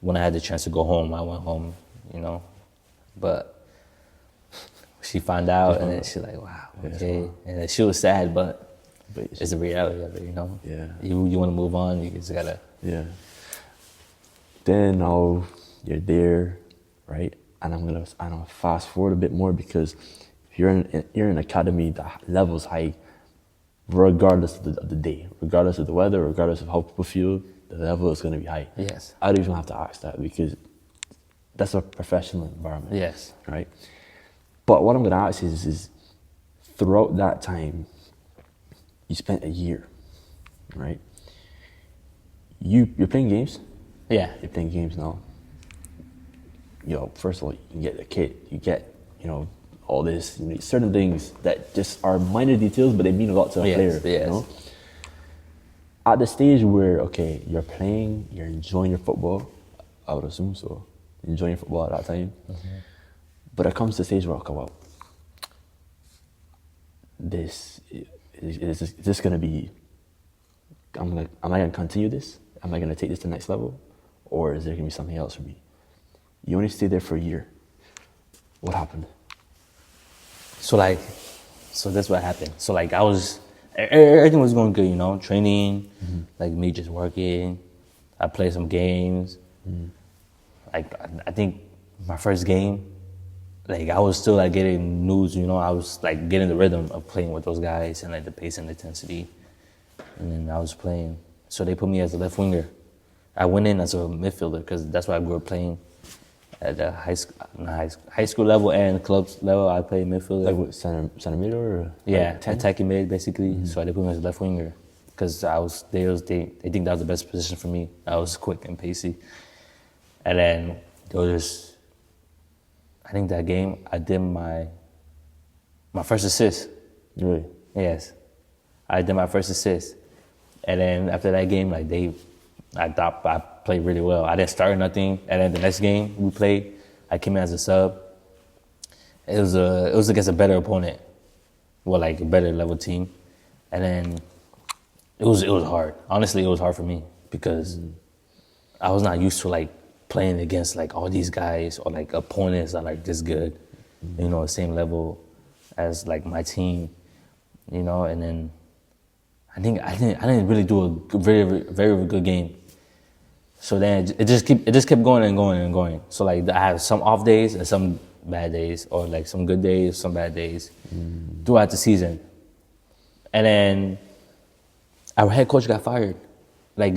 when I had the chance to go home, I went home, you know. But she found out, and then she's like, wow, okay. And then she was sad, but it's the reality of it, you know. Yeah. You want to move on, you just gotta. Yeah. Then now you're there, right? And I'm gonna fast forward a bit more, because if you're in an academy that level's high, regardless of the day, regardless of the weather, regardless of how people feel, the level is gonna be high. Yes. I don't even have to ask that, because that's a professional environment. Yes. Right? But what I'm gonna ask is throughout that time, you spent a year, right? You're playing games? Yeah. You're playing games now. You know, first of all, you get a kit, you get, you know, all this, you know, certain things that just are minor details, but they mean a lot to a player. Yes. You know? At the stage where, okay, you're playing, you're enjoying your football, I would assume so, enjoying football at that time. But it comes to the stage where, okay, well, is this gonna be, am I gonna continue this? Am I gonna take this to the next level? Or is there gonna be something else for me? You only stayed there for a year. What happened? So that's what happened. So like everything was going good, you know, training, like me just working. I played some games. Like I think my first game, like I was still like getting news, you know, I was like getting the rhythm of playing with those guys and like the pace and intensity. And then I was playing. So they put me as a left winger. I went in as a midfielder because that's what I grew up playing. At the high school level and clubs level, I played midfielder. Like what, center mid or? Yeah, like attacking mid basically. So they put me as a left winger because they think that was the best position for me. I was quick and pacey. And then I think that game I did my first assist. Really? Yes, I did my first assist. And then after that game, like I thought I played really well. I didn't start nothing, and then the next game we played, I came in as a sub. It was against a better opponent, well, like a better level team, and then it was hard. Honestly, it was hard for me because I was not used to like playing against like all these guys or like opponents that are like this good, you know, the same level as like my team, you know, and then I didn't really do a very, very good game. So then it just kept going and going and going. So like I have some off days and some bad days, or like some good days, some bad days throughout the season. And then our head coach got fired, like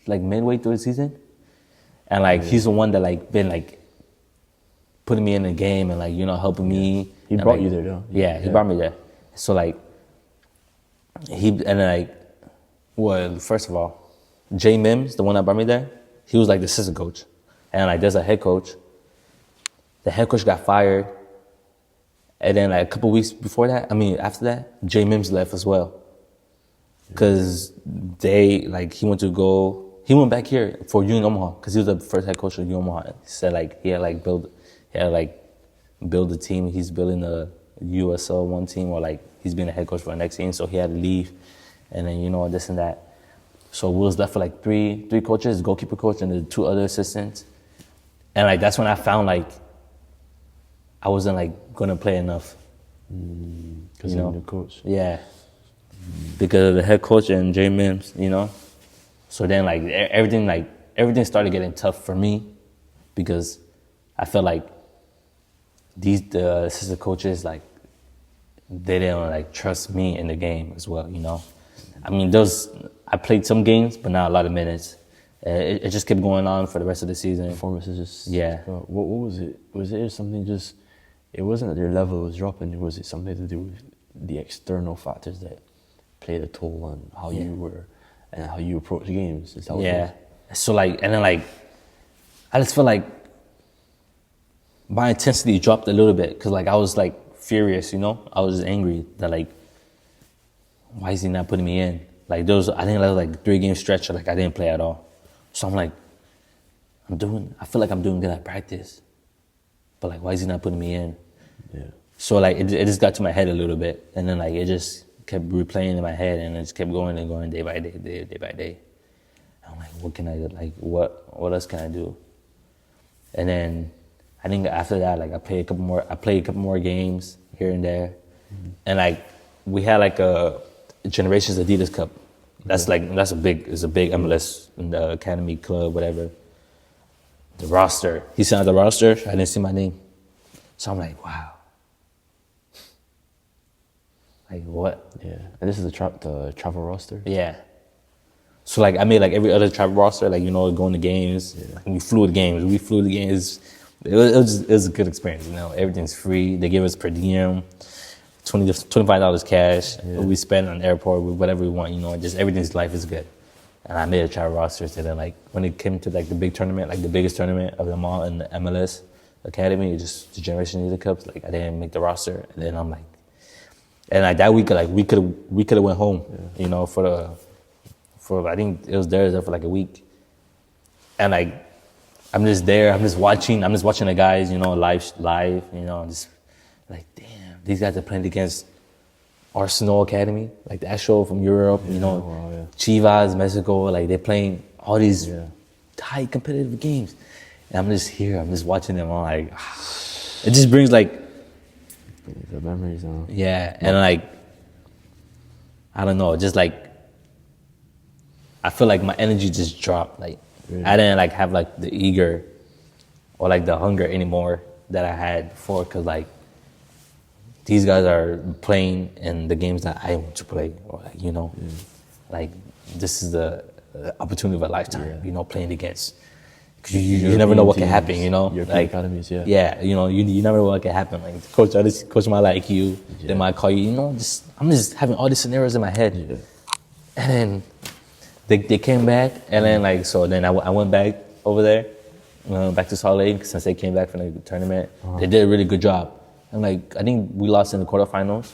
midway through the season, and like he's the one that like been like putting me in the game and like, you know, helping me. He brought you there though. Yeah, he brought me there. So like first of all, Jay Mims, the one that brought me there, he was like the assistant coach. And like there's a head coach. The head coach got fired. And then like a couple weeks after that, Jay Mims left as well. Cause he went back here for Union Omaha, cause he was the first head coach of Union Omaha. He said like he had build the team. He's building a USL 1 team, or like he's being a head coach for the next team, so he had to leave. And then, you know, this and that. So we was left for like three coaches, goalkeeper coach and the 2 other assistants. And like that's when I found like I wasn't like gonna play enough. Because of the coach. Yeah. Because of the head coach and Jay Mims, you know. So then like everything started getting tough for me, because I felt like the assistant coaches, like they didn't like trust me in the game as well, you know. I mean, I played some games, but not a lot of minutes. It just kept going on for the rest of the season. Performances just... Yeah. What was it? Was it something just... It wasn't that their level was dropping. Was it something to do with the external factors that played a toll on how you were? and how you approach games. Is that what it Yeah. is? So like, and then like, I just feel like my intensity dropped a little bit because like I was like furious, you know. I was just angry that like, why is he not putting me in? Like I think that was like a 3-game stretch, like I didn't play at all. So I'm like, I feel like I'm doing good at practice, but like, why is he not putting me in? Yeah. So like, it just got to my head a little bit, and then like it just kept replaying in my head, and it just kept going and going day by day, day by day. And I'm like, what can I do? Like, what else can I do? And then I think after that, like I played a couple more games here and there, and like we had like a Generations Adidas Cup. That's it's a big MLS in the academy club, whatever. The roster. He sent out the roster. I didn't see my name, so I'm like, wow. Like what? Yeah. And this is the travel roster? Yeah. So like I made like every other travel roster, like, you know, going to games. Yeah. Like, we flew the games. It was a good experience, you know. Everything's free. They give us per diem, $25 cash. Yeah. We spend on the airport with whatever we want, you know. Just everything's life is good. And I made a travel roster. So then like when it came to like the big tournament, like the biggest tournament of them all in the MLS Academy, it just the Generation Leader Cups, like I didn't make the roster. And then I'm like, and like that week, like we could have went home, you know, for I think it was there for like a week. And like I'm just there, I'm just watching the guys, you know, live, you know, just like, damn, these guys are playing against Arsenal Academy, like the actual from Europe, you know, wow, yeah. Chivas, Mexico, like they're playing all these high competitive games. And I'm just here, I'm just watching them. I'm like, it just brings like, the memories now. yeah, and like, I don't know, just like, I feel like my energy just dropped. Like, Really? I didn't like have like the eager or like the hunger anymore that I had before, because like, these guys are playing in the games that I want to play, or like, you know, like this is the opportunity of a lifetime, you know, playing against. Cause you never know what can happen, you know. European like, academies, yeah. Yeah, you know, you never know what can happen. Like coach might like you, they might call you. You know, I'm just having all these scenarios in my head, and then they came back, and then like so then I went back over there, back to Salt Lake since they came back from the tournament. They did a really good job. And like I think we lost in the quarterfinals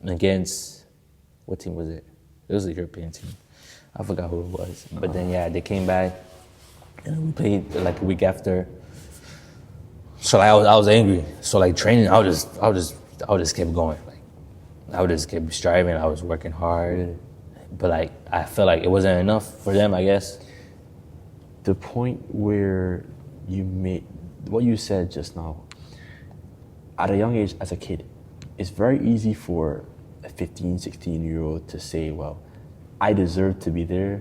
against, what team was it? It was a European team. I forgot who it was. But then they came back and we played like a week after. So like, I was angry. So like training, I would just kept going. Like I would just keep striving. I was working hard, but like I felt like it wasn't enough for them, I guess. The point where you made what you said just now. At a young age, as a kid, it's very easy for a 15, 16-year-old to say, well, I deserve to be there.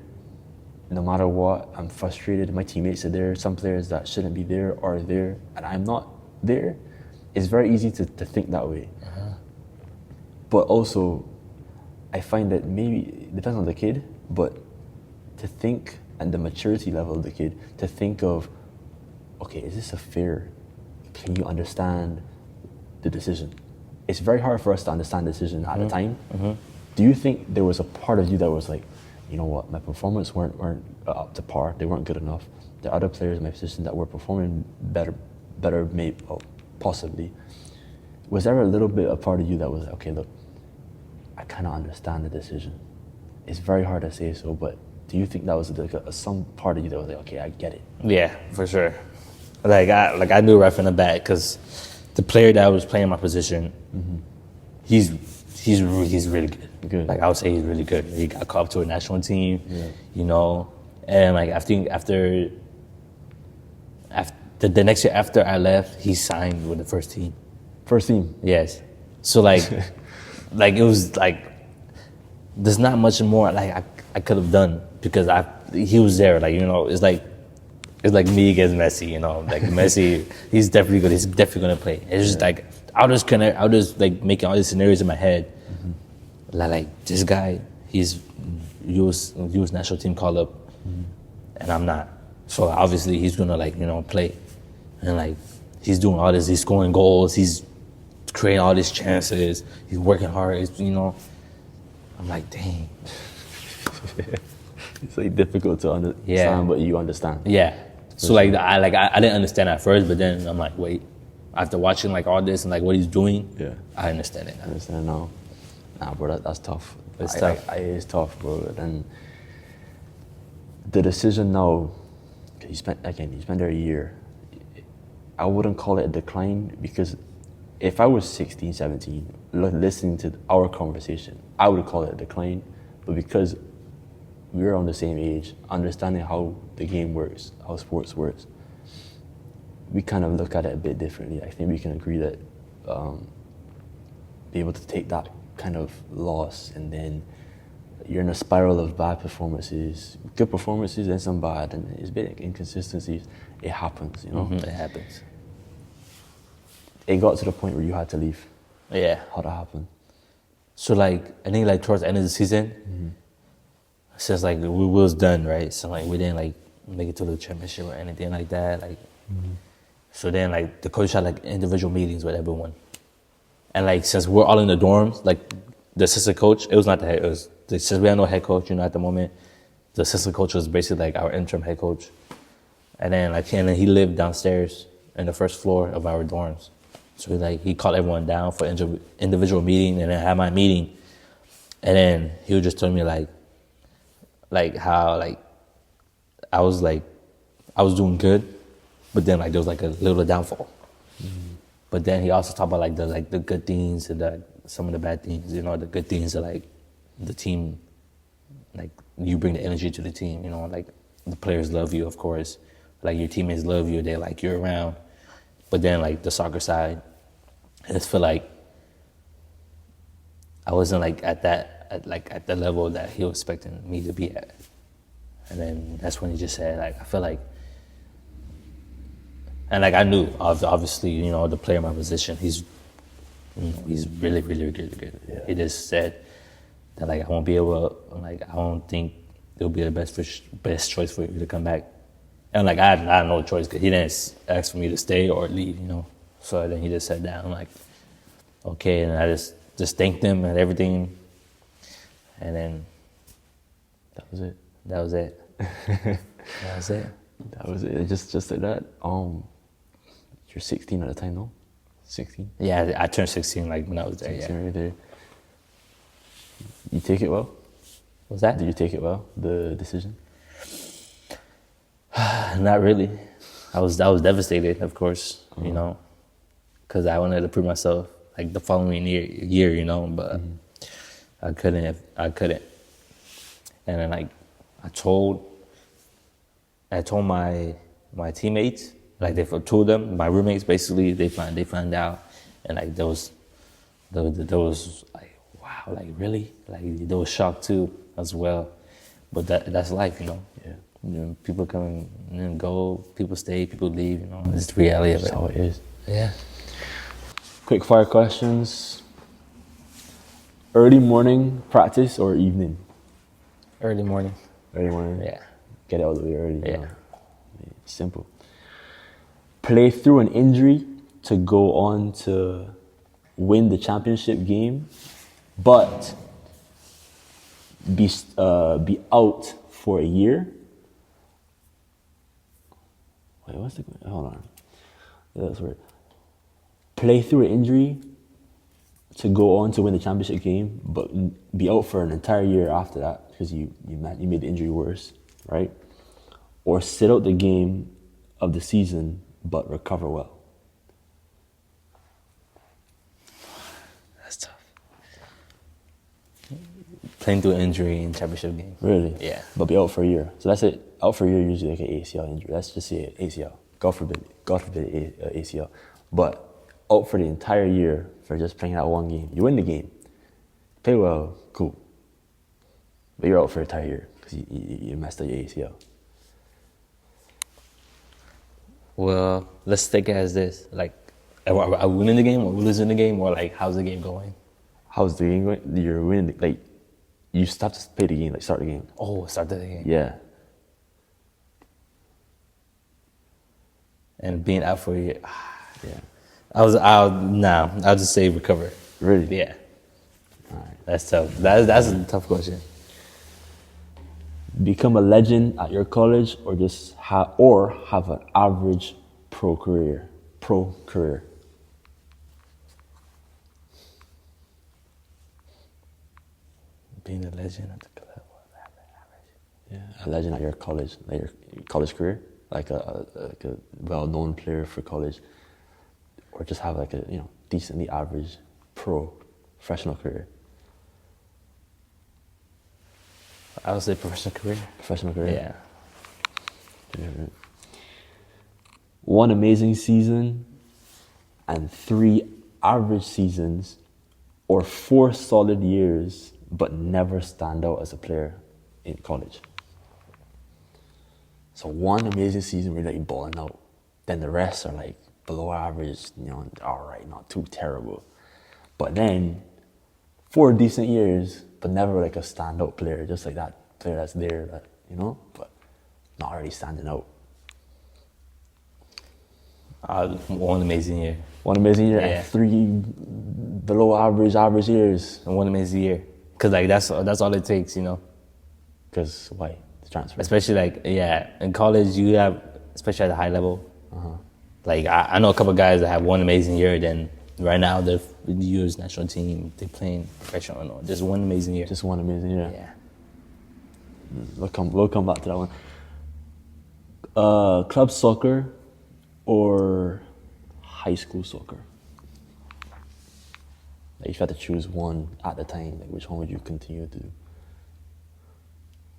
No matter what, I'm frustrated. My teammates are there. Some players that shouldn't be there are there, and I'm not there. It's very easy to think that way. But also, I find that maybe, it depends on the kid, but to think, and the maturity level of the kid, to think of, okay, is this a fair? Can you understand the decision? It's very hard for us to understand the decision at the time. Do you think there was a part of you that was like, you know what, my performance weren't up to par, they weren't good enough. There are other players in my position that were performing better maybe, possibly. Was there a little bit of part of you that was like, okay, look, I kind of understand the decision. It's very hard to say so, but do you think that was like some part of you that was like, okay, I get it? Yeah, for sure. Like I knew right from the bat, because the player that was playing my position, he's really good. Like I would say he's really good. He got called up to a national team, you know. And like after the next year after I left, he signed with the first team. First team? Yes. So like, like it was like, there's not much more like I could have done, because he was there. Like, you know, it's like me against Messi, you know. Like Messi, he's definitely good. He's definitely gonna play. It's just like I was just like making all these scenarios in my head. Like this guy, he's U.S. national team call up, and I'm not. So obviously he's gonna like, you know, play, and like he's doing all this. He's scoring goals. He's creating all these chances. He's working hard. You know, I'm like, dang. It's like difficult to understand, Yeah. but you understand. Yeah. So like I didn't understand at first, but then I'm like, wait. After watching like all this and like what he's doing, Yeah. I understand it now. I understand now. Nah, bro, that's tough. It's tough. It is tough, bro. And the decision now, 'cause you spent there a year. I wouldn't call it a decline because if I was 16, 17, listening to our conversation, I would call it a decline. But because we're on the same age, understanding how the game works, how sports works, we kind of look at it a bit differently. I think we can agree that be able to take that kind of loss and then you're in a spiral of bad performances, good performances and some bad, and it's been inconsistencies. It happens, you know? Mm-hmm. It happens. It got to the point where you had to leave. Yeah. How'd that happen? So like I think like towards the end of the season, since like we was done, right? So like we didn't like make it to the championship or anything like that. Like so then like the coach had like individual meetings with everyone. And like since we're all in the dorms, like the assistant coach, it was not the head, it was since we had no head coach, at the moment, the assistant coach was basically like our interim head coach. And then he lived downstairs in the first floor of our dorms. So he called everyone down for individual meeting, and then I had my meeting. And then he would just tell me how I was doing good, but then like there was like a little downfall. But then he also talked about the good things and some of the bad things. You know, the good things are like the team, like you bring the energy to the team. You know, like the players love you, of course. Like your teammates love you. They like you around. But then like the soccer side, I just feel like I wasn't like at the level that he was expecting me to be at. And then that's when he just said like I feel like. And like I knew, obviously, you know, the player in my position, he's really, really, really good. Yeah. He just said that like I won't be able, like I don't think it'll be the best choice for you to come back. And like I had no choice because he didn't ask for me to stay or leave, you know. So then he just sat down, I'm like, okay, and I just thanked him and everything, and then that was it. That was it. That was it. That was it. Just like that. You're 16 at the time, no? 16? Yeah, I turned 16 like when I was there. 16 right there. You take it well? What's that? Did you take it well, the decision? Not really. I was devastated, of course, you know, because I wanted to prove myself like the following year, you know, but I couldn't. And then like I told my teammates, like they told them, my roommates basically, they find out, and like there was like, wow, like really, like they was shocked too as well, but that's life, you know. Yeah. You know, people come and go, people stay, people leave, you know. It's the reality of it. That's how it is. Yeah. Quick fire questions. Early morning practice or evening? Early morning. Early morning? Yeah. Get it out of the way early. Yeah. You know? Simple. Play through an injury to go on to win the championship game, but be out for a year. Wait, hold on. That's weird. Play through an injury to go on to win the championship game, but be out for an entire year after that because you made the injury worse, right? Or sit out the game of the season but recover well. That's tough. Playing through an injury in championship game. Really? Yeah. But be out for a year. So that's it. Out for a year, usually like an ACL injury. Let's just say ACL. God forbid ACL. But out for the entire year for just playing that one game. You win the game. Play well, cool. But you're out for an entire year because you messed up your ACL. Well, let's take it as this. Like, are we winning the game or we losing the game, or like, how's the game going? How's the game going? You're winning. Like, you start to play the game, like start the game. Oh, start the game. Yeah. And being out for a year. Yeah. I'll just say recover. Really? Yeah. All right. That's tough. That's a tough question. Become a legend at your college, or just have an average pro career. Pro career. Being a legend at the club. Yeah, a legend at your college, like your college career, like a well-known player for college, or just have like a decently average professional career. I would say professional career. Professional career. Yeah. Yeah. One amazing season, and 3 average seasons, or 4 solid years, but never stand out as a player in college. So 1 amazing season where you're like balling out, then the rest are like below average, all right, not too terrible. But then 4 decent years, but never like a standout player, just like that player that's there, that but not really standing out. One amazing year. 1 amazing year, Yeah. and 3 below average years. And one amazing year. Because like that's all it takes, Because why? The transfer. Especially like, in college you have, especially at a high level, like I know a couple of guys that have one amazing year, then right now they're in the U.S. national team, they're playing professional. Just one amazing year. Just 1 amazing year. Yeah. We'll come back to that one. Club soccer or high school soccer? Like if you had to choose one at the time, like which one would you continue to do?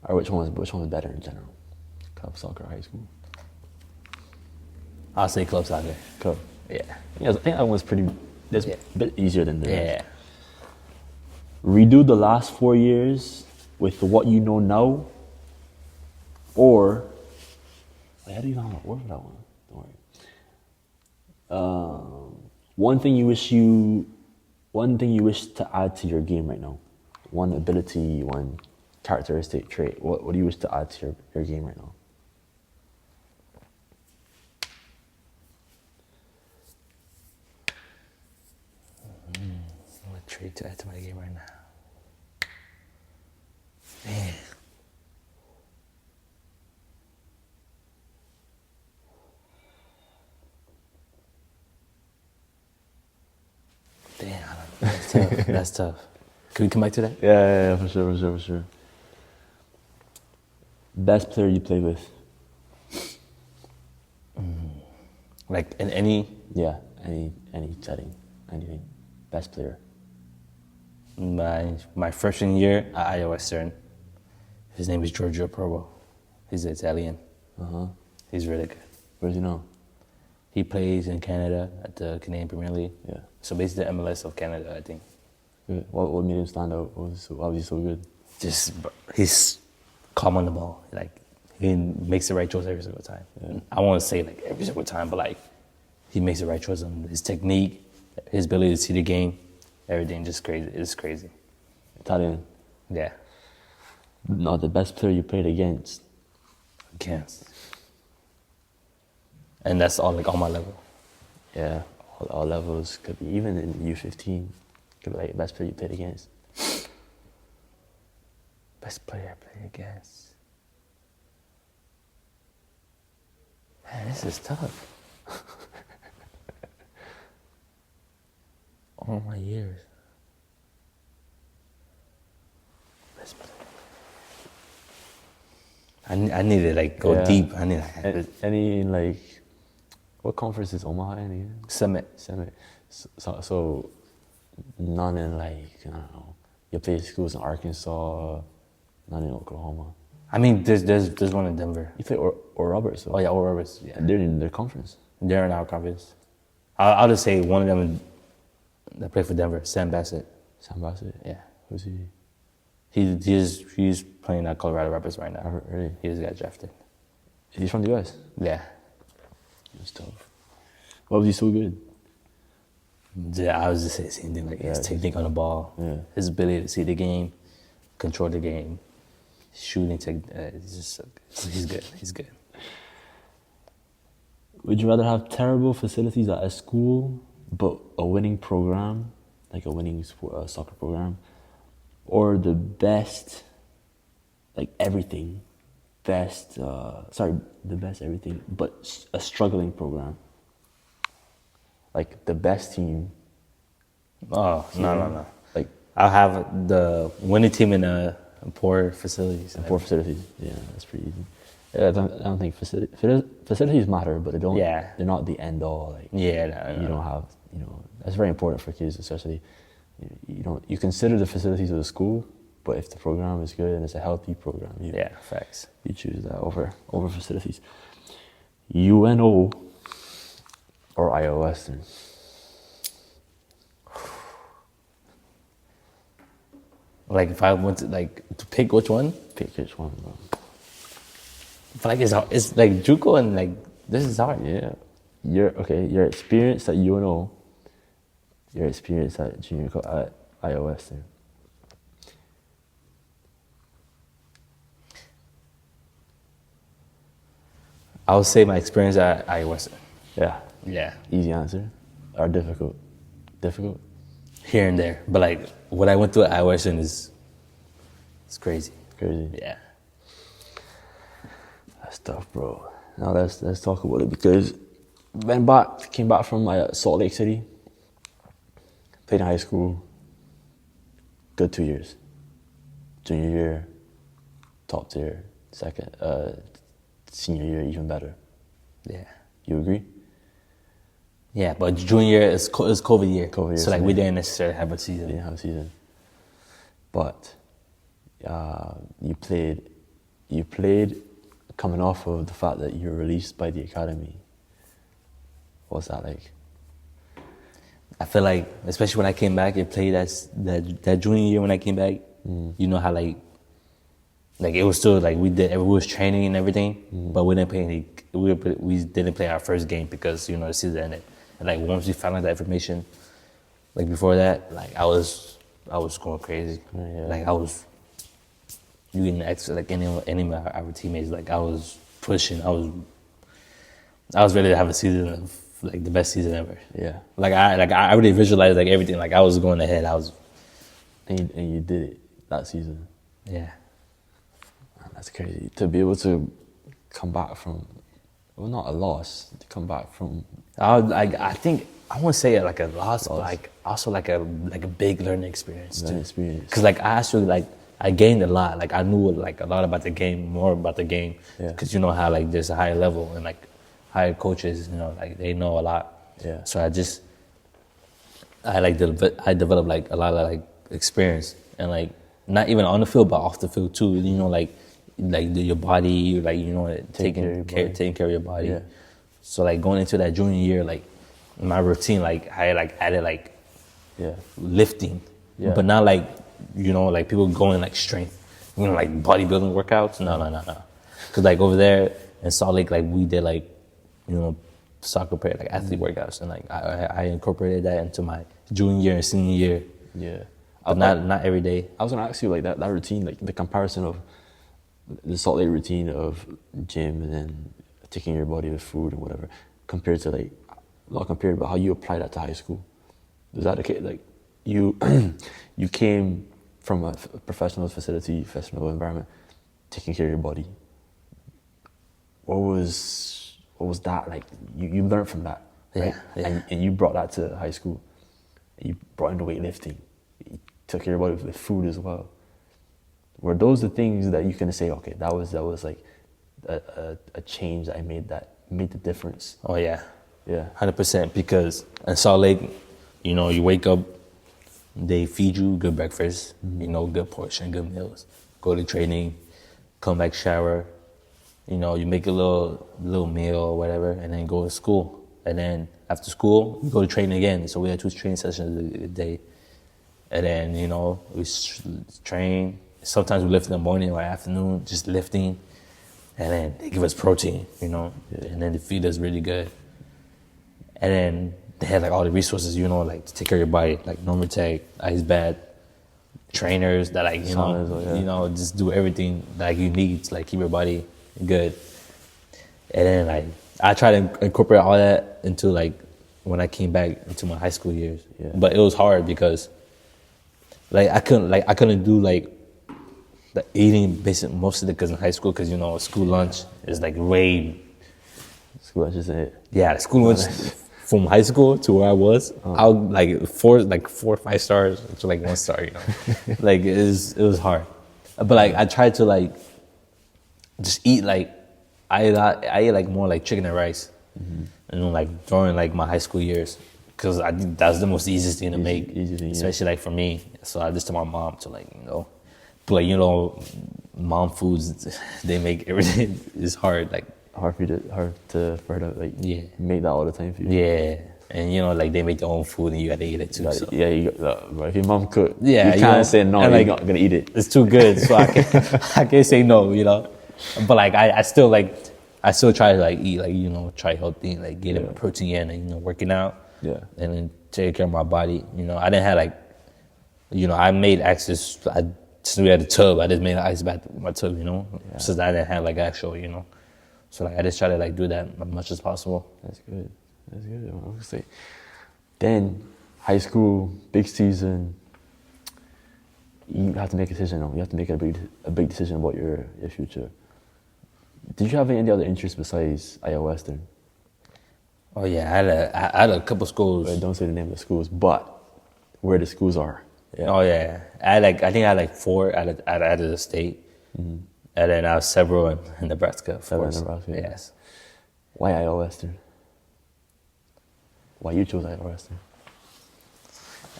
Or which one was better in general? Club soccer or high school? I'll say club soccer. Club. Yeah. Yeah, I think that one's a bit easier than the rest. Yeah. Redo the last 4 years with what you know now, or how do you even have a word for that one? Don't worry. One thing you wish to add to your game right now. One ability, one characteristic trait. What do you wish to add to your game right now? What trait to add to my game right now? Man. Damn, that's tough. That's tough. Can we come back to that? Yeah, for sure. Best player you play with? Like in any... Yeah, any setting, anything. Best player. My freshman year at Iowa Western, his name is Giorgio Provo. He's Italian. He's really good. Where does he know? He plays in Canada at the Canadian Premier League. Yeah. So basically the MLS of Canada, I think. Good. What made him stand out? Why was he so good? Just, he's calm on the ball. Like, he makes the right choice every single time. Yeah. I won't say like every single time, but like, he makes the right choice on his technique, his ability to see the game, everything just crazy. It's crazy. Italian. Yeah. Not the best player you played against. Against. And that's all like on my level. Yeah, all levels. Could be even in U15. Could be like best player you played against. Best player I played against. Man, this is tough. All my years. Best player. I need to like go deep. I need any like, what conference is Omaha in again? Summit. So none in like, I don't know, you play schools in Arkansas, none in Oklahoma. I mean, there's one in Denver. You play or Roberts. So. Oh yeah, Oral Roberts. Yeah, They're in their conference. they're in our conference. I'll just say one of them that played for Denver, Sam Bassett. Sam Bassett. Yeah, Who's he? he's playing at Colorado Rapids right now. Really? He just got drafted. Is he from the US? Yeah. That's tough. Why was he so good? Yeah, I was just saying the same thing. Like his technique on the ball, his ability to see the game, control the game, shooting. He's good. He's good. Would you rather have terrible facilities at a school, but a winning program, like a winning soccer program, or the best, like everything, best, the best everything, but a struggling program. Like the best team. Oh, no. Like I'll have the winning team in poor facilities. poor facilities. Yeah, that's pretty easy. Yeah, I don't think facilities matter, but they don't. Yeah. They're not the end all. Like Yeah, you don't have. That's very important for kids, especially. You consider the facilities of the school, but if the program is good and it's a healthy program, facts. You choose that over facilities. UNO or Iowa Western. Like if I went to pick which one, Pick which one, bro. I feel like it's like Juco and like this is hard. Yeah. Your experience at UNO, your experience at at Iowa Western. I would say my experience at Iowa Western. Yeah. Yeah. Easy answer. Or difficult? Difficult? Here and there. But like what I went through at Iowa Western it's crazy. Crazy. Yeah. That's tough, bro. Now let's talk about it because came back from Salt Lake City, played in high school, good 2 years. Junior year, top tier. Second, senior year, even better. Yeah. You agree? Yeah, but junior year is COVID year. COVID year, so like so we yeah. didn't necessarily have a season. Didn't have a season. But you played coming off of the fact that you were released by the academy. What's that like? I feel like, especially when I came back, it played as that junior year when I came back. You know how like it was still like we was training and everything, but we didn't play we didn't play our first game because the season ended. And like once we found out that information, like before that, like I was going crazy. Yeah. Like I was getting extra, like any of our teammates. Like I was pushing. I was ready to have a season of like the best season ever. Yeah. Like I already visualized like everything. Like I was going ahead. And you did it that season. Yeah. Man, that's crazy. To be able to come back from, well, not a loss, to come back from. I think I won't say it like a loss, but like also like a big learning experience too. Because like I actually like I gained a lot. Like I knew like a lot about the game, more about the game. Yeah. Because you know how like there's a higher level and like higher coaches, like they know a lot. Yeah. So I developed like a lot of like experience and like not even on the field but off the field too. Like your body, like taking care of your body. Yeah. So like going into that junior year, like my routine, like I like added like lifting, but not like like people going like strength, like bodybuilding workouts. No. Because like over there in Salt Lake, like we did like soccer player, like athlete workouts, and like I incorporated that into my junior year and senior year. Yeah. But not every day. I was gonna ask you like that routine, like the comparison of the Salt Lake routine of gym and then taking your body with food and whatever, compared to like, not compared, but how you apply that to high school. Is that okay? Like you came from a professional facility, professional environment, taking care of your body. What was that like? You learned from that, right? Yeah. And you brought that to high school. You brought into weightlifting. You took care of your body with food as well. Were those the things that you can say, okay, that was like a change that made the difference? Oh yeah. Yeah. 100%. Because in Salt Lake, you wake up, they feed you good breakfast, good portion, good meals. Go to training, come back, shower, you make a little meal or whatever, and then go to school. And then after school, you go to training again. So we had 2 training sessions a day. And then, we train. Sometimes we lift in the morning or afternoon, just lifting. And then they give us protein, and then they feed us really good. And then they had like all the resources, like to take care of your body, like Normatec, ice bath, trainers that like, just do everything like you need to like keep your body good. And then like I try to incorporate all that into like when I came back into my high school years. Yeah. But it was hard because like I couldn't do like the eating basically mostly because in high school, because school lunch is like way. School lunch isn't it? Yeah, the school lunch from high school to where I was, I would like 4 or 5 stars to like 1 star. Like it was hard, but like I tried to like just eat like I ate like more like chicken and rice, like during like my high school years, because I think that's the most easiest thing to make, especially like for me. So I just told my mom to like but like mom foods they make everything is hard like. Hard for her to like make that all the time for you. Yeah, and like they make their own food and you gotta eat it too. So. Yeah, if your mom cook, yeah, you can't say no. You're not gonna eat it. It's too good, so I can't say no. But like I still try to like eat like try healthy, like get a protein in and working out. Yeah, and then take care of my body. I didn't have like, I made access. Since we had a tub, I just made an ice bath with my tub. Since I didn't have like actual. So like I just try to like do that as much as possible. That's good. Obviously. Then high school, big season. You have to make a decision. You have to make a big decision about your future. Did you have any other interests besides Iowa Western? Oh yeah, I had a couple schools. Don't say the name of the schools, but where the schools are. Yeah. Oh yeah, I think I had like 4 out of the state. Mm-hmm. And then I have several in Nebraska, of course. Nebraska, yes. Why Iowa Western? Why you chose Iowa Western?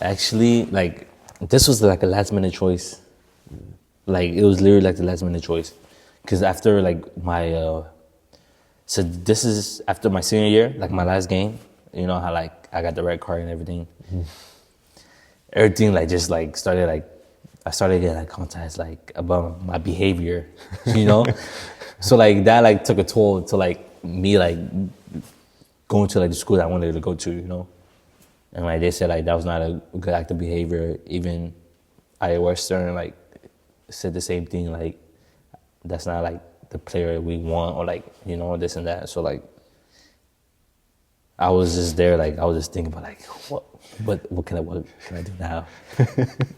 Actually, like, this was like a last minute choice. Like, it was literally like the last minute choice. Because after like so this is after my senior year, like my last game. How like I got the red card and everything. Mm-hmm. Everything like just like started like, I started getting like contacts like about my behavior, So like that like took a toll to like me like going to like the school that I wanted to go to, And like they said like that was not a good act of behavior. Even Iowa Western like said the same thing, like that's not like the player we want, or like this and that. So like I was just there, like I was just thinking about like what can I do now?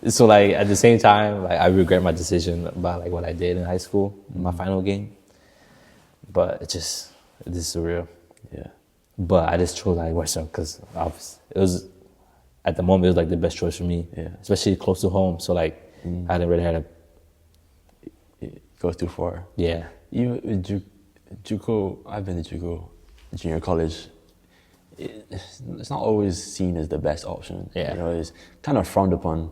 So like at the same time, like I regret my decision about like what I did in high school, my final game. But this is surreal. Yeah. But I just chose like Western because it was at the moment it was like the best choice for me. Yeah. Especially close to home. So like I hadn't really had it goes too far. Yeah. Even Juco, I've been to Juco, junior college. It's not always seen as the best option. Yeah. It's kind of frowned upon,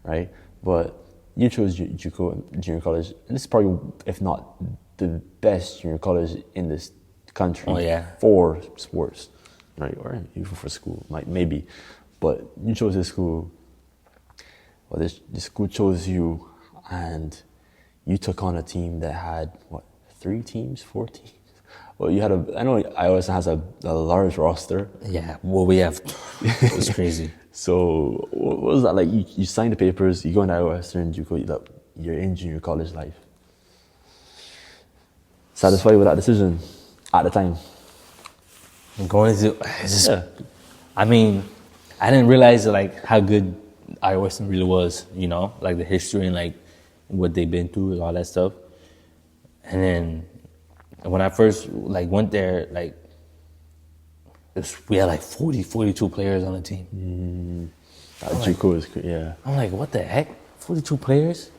right? But you chose Juco junior college, and this is probably, if not the best junior college in this country. Oh, yeah. For sports, right? Or even for school, like maybe. But you chose this school. Well, this school chose you, and you took on a team that had 3 teams, 4 teams. Well, I know Iowa has a large roster. Yeah, well, we have, it was crazy. So what was that like? You signed the papers, you go into Iowa Western, you're in junior college life. Satisfied with that decision at the time? I mean, I didn't realize like how good Iowa Western really was, like the history and like what they've been through and all that stuff. And then when I first like went there, like we had like 42 players on the team. Juco is yeah. I'm like, what the heck? 42 players?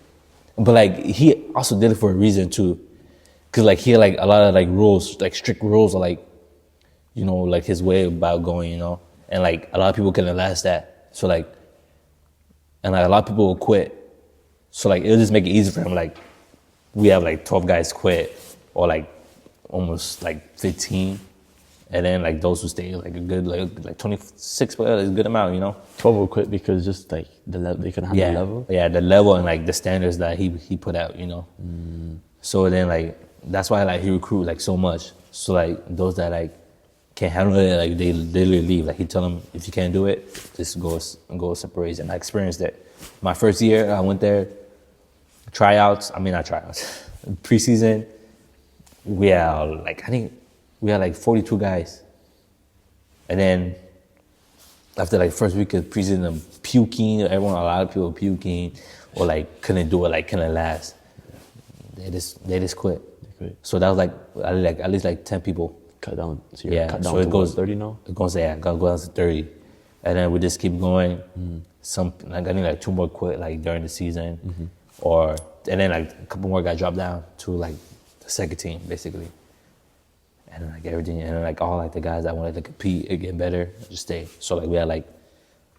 But like he also did it for a reason too, cause like he had like a lot of like rules, like strict rules, or like like his way about going, and like a lot of people couldn't last that. So like, and like a lot of people will quit. So like it'll just make it easy for him. Like we have like 12 guys quit, or like almost like 15, and then like those who stay like a good like 26 players is a good amount, 12 will quit because just like they couldn't handle the level. Yeah, the level and like the standards that he put out, So then like that's why like he recruit like so much. So like those that like can't handle it, like they literally leave. Like he tell them if you can't do it, just go separate. And I experienced that. My first year I went there, preseason. We had like 42 guys, and then after like first week of preseason, puking. A lot of people puking, or like couldn't do it, like couldn't last. they just quit. quit. So that was at least 10 people. Cut down. So you're cut down so to it goes 30 now? It goes go down to 30. And then we just keep going. Some I think 2 more quit during the season. And then a couple more got dropped down to the second team basically. And then everything, and then all the guys that wanted to compete and get better just stayed. So we had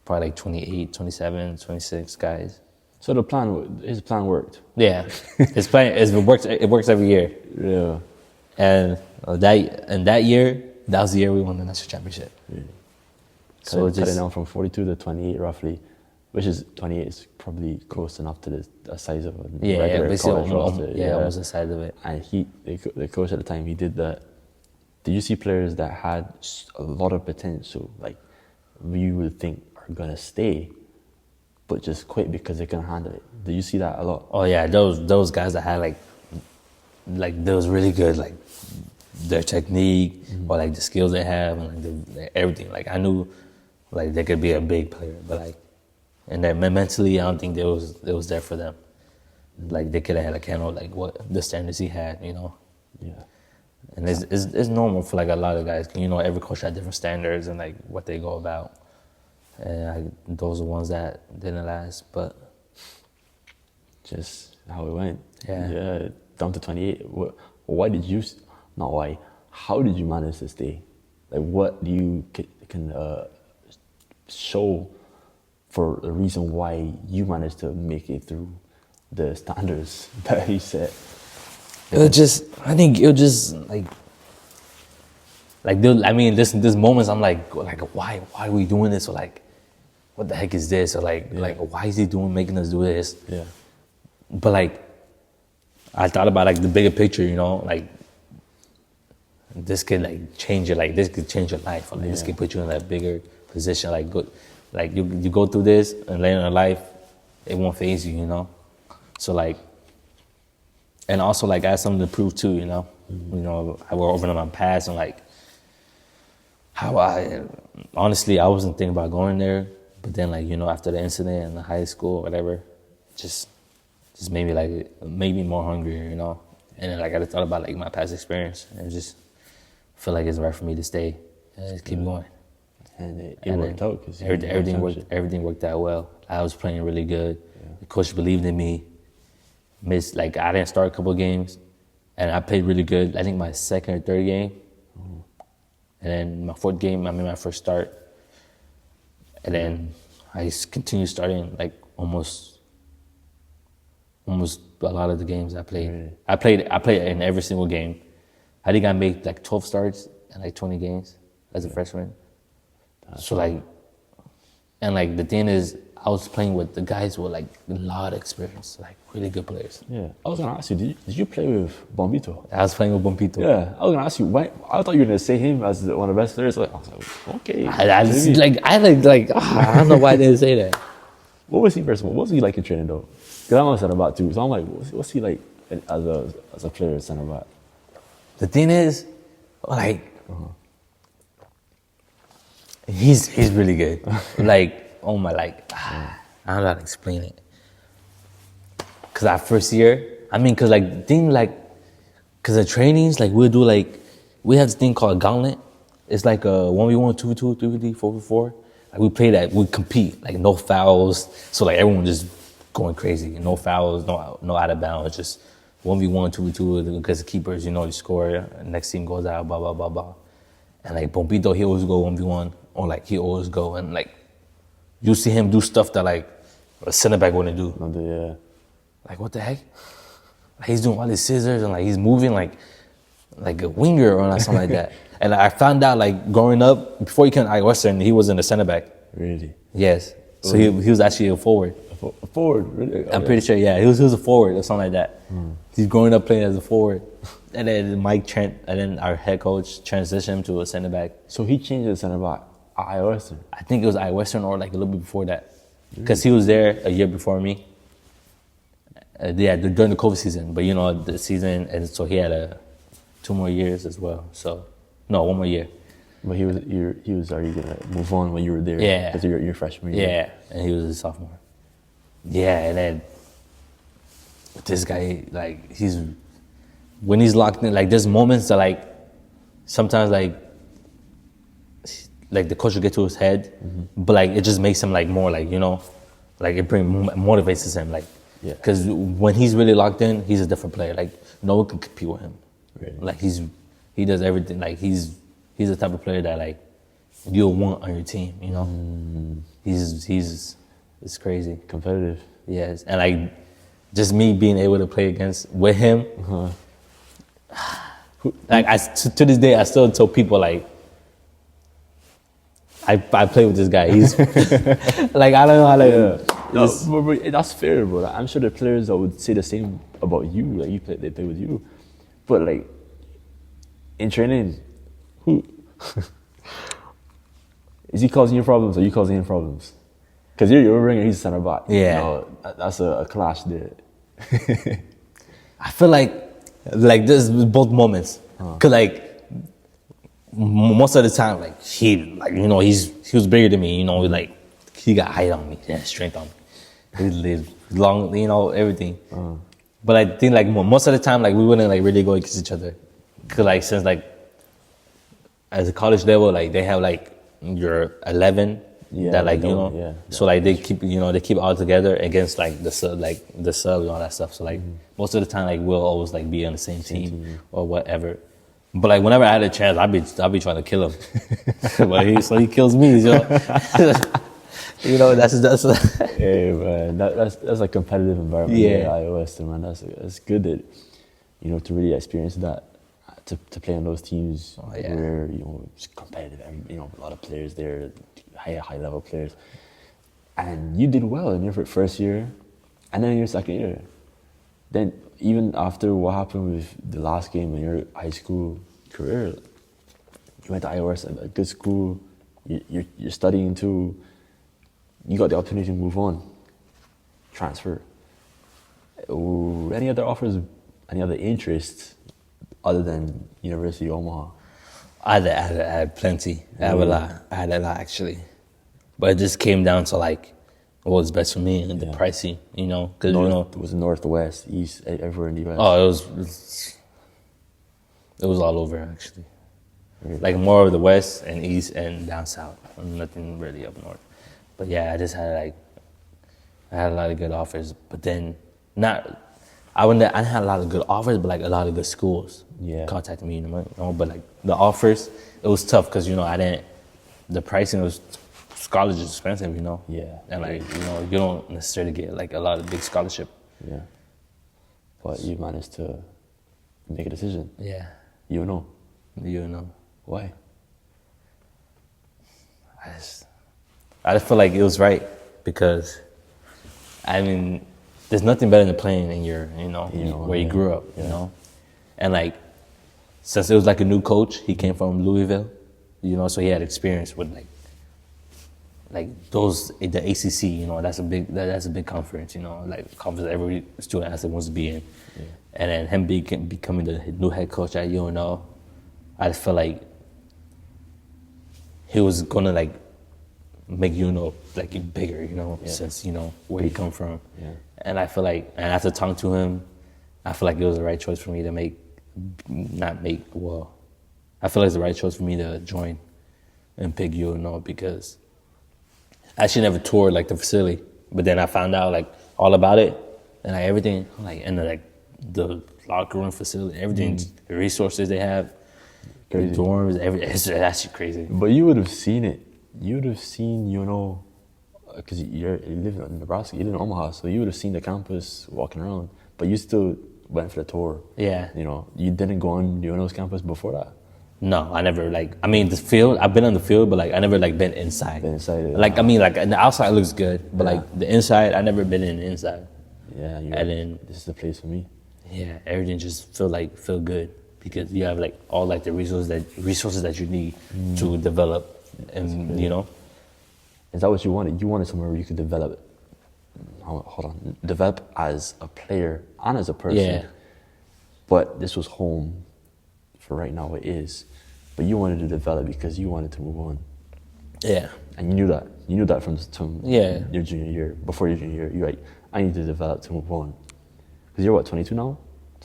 probably 28, 27, 26 guys. So his plan worked. Yeah, it works every year. Yeah. And that year, that was the year we won the national championship. Really? So cut it down from 42 to 28 roughly, which is 28 is probably close enough to the size of a regular college roster. Almost the size of it. And the coach at the time, he did that. Did you see players that had a lot of potential, you would think are gonna stay, but just quit because they couldn't handle it? Did you see that a lot? Oh yeah, those guys that had they was really good, their technique or the skills they have and everything. I knew they could be a big player, but and then mentally, I don't think it was there for them. They could have had a handle what the standards he had, Yeah. And it's normal for a lot of guys. Every coach had different standards and what they go about. And those are ones that didn't last, but just how it went. Yeah. Down to 28. How did you manage to stay? What do you can show for the reason why you managed to make it through the standards that he set? This moments I'm why are we doing this? Or what the heck is this? Or why is he making us do this? Yeah. But I thought about the bigger picture, this could change it. This could change your life. This could put you in that bigger position. You go through this and later in life, it won't faze you, So and also I have something to prove too, I went over to my past and how honestly I wasn't thinking about going there, but then after the incident in the high school or whatever, just made me more hungry, And then I just thought about my past experience and just feel it's right for me to stay and just keep going. And it worked out because everything worked out well. I was playing really good. Yeah. The coach believed in me. I didn't start a couple of games, and I played really good. I think my second or third game, and then my fourth game, I made my first start, and then I continued starting almost a lot of the games I played. Really? I played in every single game. I think I made 12 starts in 20 games as a freshman. So and the thing is, I was playing with the guys with a lot of experience, really good players. Yeah, I was gonna ask you, did you play with Bombito? I was playing with Bombito. Yeah, I was gonna ask you why. I thought you were gonna say him as one of the best players. I was okay. I don't know why I didn't say that. What was he first of all? What was he like in training though? Because I'm a center back too, so I'm what's he like as a player at center back? The thing is, he's really good. Oh my, I don't know how to explain it. Cause our first year, cause the trainings, we'll do we have this thing called a gauntlet. It's a 1v1, 2v2, 3v3, 4v4. We play that, we compete, no fouls. So everyone just going crazy. No fouls, no out of bounds, just 1v1, 2v2, because the keepers, you score, next team goes out, blah, blah, blah, blah. And Bombito, he always go 1v1, or he always go, and you see him do stuff that a center back wouldn't do. Yeah. What the heck? He's doing all these scissors and he's moving like a winger or something like that. And I found out growing up, before he came to Western, he was in the center back. Really? Yes. So he was actually a forward. A forward, really? I'm pretty sure, yeah. He was a forward or something like that. He's growing up playing as a forward. And then and then our head coach transitioned him to a center back. So he changed the center back at Western? I think it was Western or a little bit before that. Because he was there a year before me. During the COVID season. But the season, and so he had 2 more years as well. So, no, 1 more year. But he was already gonna move on when you were there. Yeah. Because you're freshman year. Yeah, and he was a sophomore. Yeah, and then this guy, like, when he's locked in, like, there's moments that, like, sometimes, like the coach will get to his head, but, like, it just makes him, like, more, like, you know, like, it motivates him, like, because when he's really locked in, he's a different player. Like, no one can compete with him. Really? Like, he does everything. Like, he's the type of player that, like, you'll want on your team, you know? It's crazy. Competitive. Yes, and, like, just me being able to play with him, like, to this day, I still tell people, like, I play with this guy. He's like, I don't know how to. No, but that's fair, bro. I'm sure the players that would say the same about you. Like they play with you, but like in training, who is he causing you problems or you causing him problems? Because you're a ringer, he's a center back. Yeah, you know, that's a clash there. I feel like there's both moments. Cause like most of the time, like he was bigger than me. You know, like he got height on me, strength on me. He lived long, you know, everything. But I think like most of the time, like we wouldn't like really go against each other. Cause like since like as a college level, like they have like your 11 that like, you know, so like they keep all together against like the sub and all that stuff. So like most of the time, like we'll always like be on the same team or whatever. But like whenever I had a chance, I'll be trying to kill him. But he kills me, you know. You know, that's hey man, that's a competitive environment. Yeah, iOS, man. That's good that, you know, to really experience that, to play on those teams where, you know, it's competitive. You know, a lot of players there, high level players, and you did well in your first year, and then in your second year. Then even after what happened with the last game in your high school career, you went to iOS, a good school. You're studying too. You got the opportunity to move on, transfer. Any other offers, any other interests other than University of Omaha? I had plenty. I had a lot actually, but it just came down to like what was best for me and the pricey, you know, because you know it was northwest, east, everywhere in the US. Oh, it was all over actually. Really? Like more of the west and east and down south, nothing really up north. But yeah, I had a lot of good offers, but then I didn't have a lot of good offers, but like a lot of good schools contacted me, you know. But like the offers, it was tough because you know the pricing was, college is expensive, you know. Yeah. And like you know, you don't necessarily get like a lot of big scholarship. Yeah. But you managed to make a decision. Yeah. You know. Why? I just feel like it was right because, I mean, there's nothing better than playing in your, where you grew up, you know? And like, since it was like a new coach, he came from Louisville, you know, so he had experience with like those, the ACC, you know, that's a big conference, you know, like conference every student athlete wants to be in. Yeah. And then him becoming the new head coach at UNO, I just felt like he was gonna like make UNO like bigger, you know, since, you know, where he come from. Yeah. And I feel like, and after talking to him, I feel like it was the right choice for me to I feel like it's the right choice for me to join and pick UNO because I actually never toured like the facility, but then I found out like all about it and like everything, like and like the locker room facility, everything, the resources they have, crazy. The dorms, everything. It's actually crazy. But you would have seen it. You would have seen, you know, because you live in Nebraska, you live in Omaha, so you would have seen the campus walking around, but you still went for the tour. Yeah. You know, you didn't go on UNO's campus before that? No, I never the field, I've been on the field, but like I never like been inside. Like, I mean, like the outside looks good, but like the inside, I never been in the inside. Yeah, and then this is the place for me. Yeah, everything just feel good because you have like all like the resources that you need to develop. And you know, is that what you wanted? You wanted somewhere where you could develop. Develop as a player and as a person. Yeah. But this was home for right now. It is, but you wanted to develop because you wanted to move on. Yeah. And you knew that. You knew that from your junior year. Before your junior year, you're like, I need to develop to move on. Because you're what, 22 now?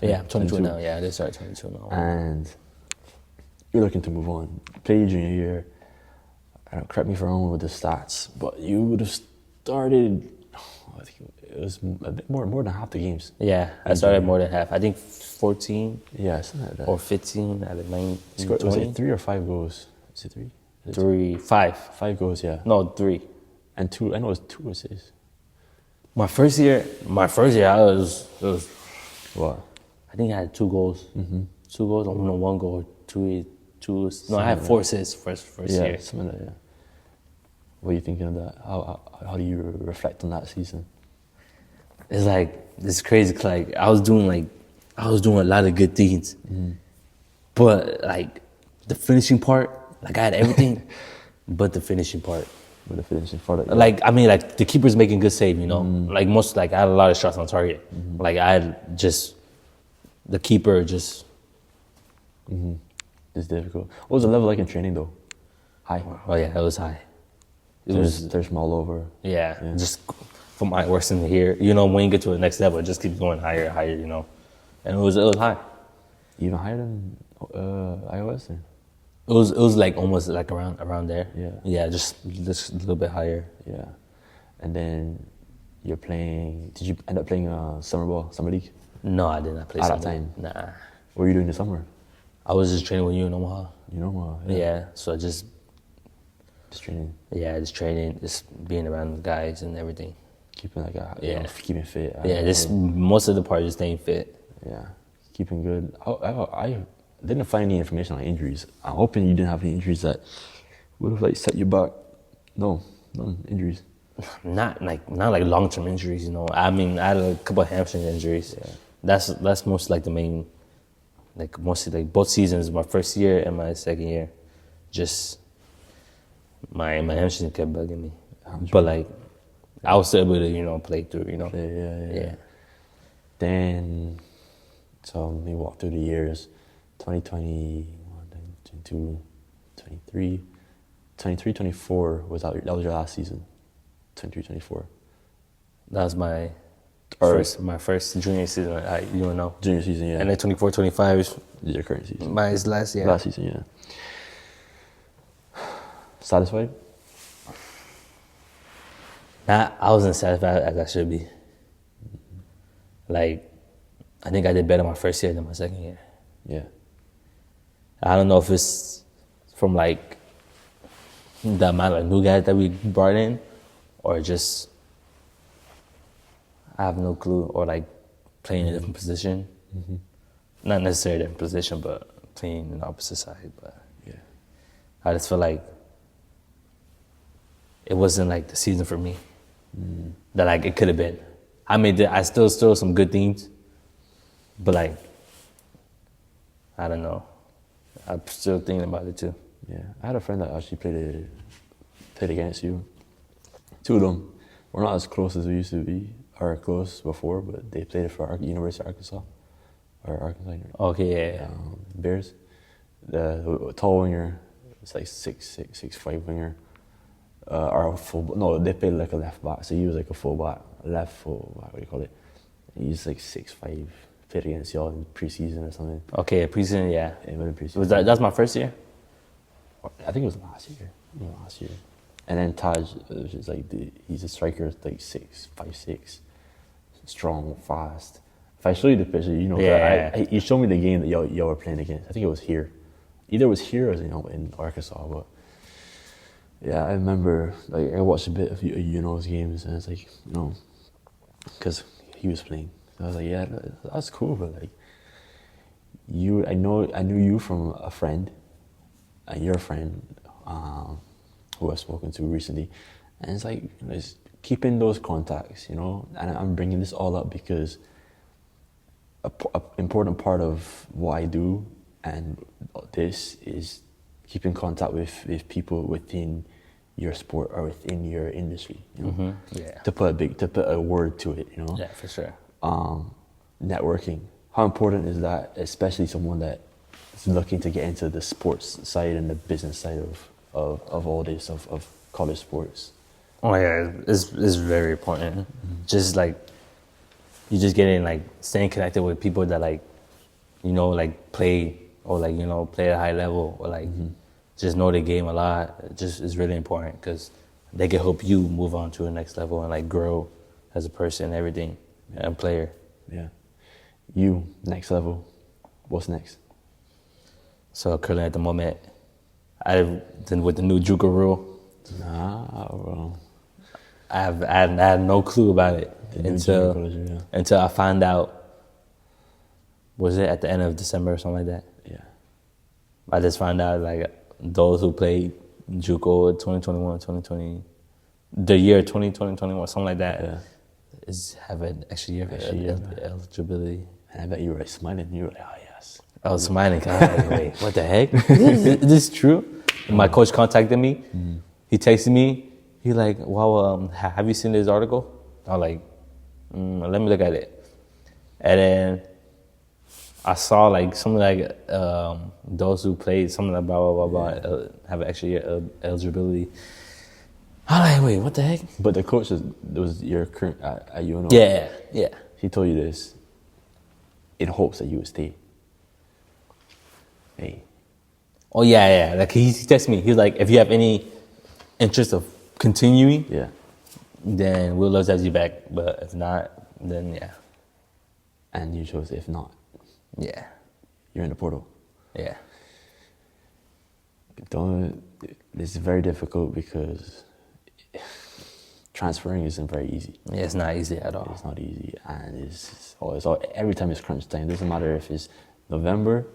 Yeah, I'm 22 now. Yeah, I did start 22 now. And you're looking to move on. Play your junior year. I don't, correct me if I'm wrong with the stats, but you would have started. I think it was a bit more than half the games. Yeah, I started more than half. I think 14 Yeah, something like that. or 15 out of 9. Was it 3 or 5 goals? Is it 3? 3, 5. 5 goals, yeah. No, 3. And 2. I know it was 2 assists. My first year, I was. What? I think I had 2 goals. 2 goals, no, 1 goal, 2. No, I had 4 assists first Yeah, year. something like that. Yeah. What are you thinking of that? How do you reflect on that season? It's like it's crazy. 'Cause like I was doing a lot of good things, but like the finishing part, like I had everything, but the finishing part. With the finishing part, Like I mean, like the keeper's making good save, you know. Like I had a lot of shots on target. Like I had just the keeper just. It's difficult. What was the level like in training though? High. Oh yeah, it was high. There's them all over. Yeah, just from my worst in here. You know, when you get to the next level, it just keeps going higher, higher. You know, and it was high. Even higher than iOS. Then? It was like almost like around there. Yeah. Yeah, just a little bit higher. Yeah, and then you're playing. Did you end up playing summer league? No, I did not play At summer. that time? Nah, What were you doing in the summer? I was just training with you in Omaha. You know, Yeah, so just training, just training, just being around the guys and everything. keeping like Yeah. keeping fit. Just most of the part just staying fit. Yeah, keeping good. I didn't find any information on injuries. I'm hoping you didn't have any injuries that would have like set you back. No, none injuries. Not like long-term injuries, you know. I mean, I had a couple of hamstring injuries. Yeah. That's most like the main, like mostly like both seasons, my first year and my second year, just my hamstring kept bugging me. But like, I was still able to play through, Yeah. Then, so let me walk through the years. 2020, 22, 23, 23, 24 that was your last season. 23, 24. That was my first junior season at UNO. Junior season, yeah. And then 24, 25 is your current season. my last year. Last season, yeah. Satisfied? I wasn't satisfied as I should be. Like, I think I did better my first year than my second year. Yeah. I don't know if it's from like the amount of new guys that we brought in, or just I have no clue, or like playing in a different position. Not necessarily a different position, but playing in the opposite side. But Yeah. I just feel like it wasn't like the season for me that like it could have been. I mean, I still some good things, but like I don't know. I'm still thinking about it too. Yeah. I had a friend that actually played against you. Two of them. We're not as close as we used to be, or close before, but they played it for University of Arkansas. Or Arkansas. Okay, yeah. Bears. The tall winger, it's like 6'5" winger. Or a full, no, they played like a left back, so he was like a full back, left full back, what do you call it? He's like 6'5", played against y'all in preseason or something. Okay, preseason, yeah. Yeah, it preseason. Was that's my first year? I think it was last year. And then Taj, which is like he's a striker, like 5'6", strong, fast. If I show you the picture, you showed me the game that y'all were playing against. I think it was here. Either it was here or it was, in Arkansas, but yeah, I remember, like, I watched a bit of UNO's games, and it's like, because he was playing. So I was like, yeah, that's cool, but like, I knew you from a friend, and your friend, who I've spoken to recently, and it's like, it's keeping those contacts, and I'm bringing this all up because a important part of what I do and this is keeping contact with people within your sport or within your industry, Yeah. to put a word to it, Yeah, for sure. Networking. How important is that, especially someone that is looking to get into the sports side and the business side of all this, of college sports? Oh yeah, it's very important. Just like you just getting like staying connected with people that like, you know, like play or like, you know, play at a high level or like just know the game a lot. It just is really important because they can help you move on to the next level and like grow as a person and everything and player. Yeah. You, next level. What's next? So currently at the moment, then with the new Juco rule, Nah, bro. I had no clue about it until I found out. Was it at the end of December or something like that? Yeah. I just found out like those who played Juco 2021, 2020, the year 2020, 2021, something like that, is have an extra year of eligibility. And I bet you were like smiling. You were like, oh yes. I was smiling. I was like, wait, what the heck? Is this true? And my coach contacted me. He texted me. He like, wow, have you seen this article? I was like, let me look at it. And then I saw like something like those who played something like blah, blah, blah, blah, have an extra year of eligibility. I was like, wait, what the heck? But the coach was your current at UNO. Yeah. He told you this in hopes that you would stay. Hey. Oh, yeah. Like he texted me. He was like, if you have any interest of continuing, then we'll love to have you back. But if not, then yeah. And you chose if not. Yeah. You're in the portal. Yeah. This is very difficult because transferring isn't very easy. Yeah, it's not easy at all. It's not easy, and it's all every time it's crunch time. It doesn't matter if it's November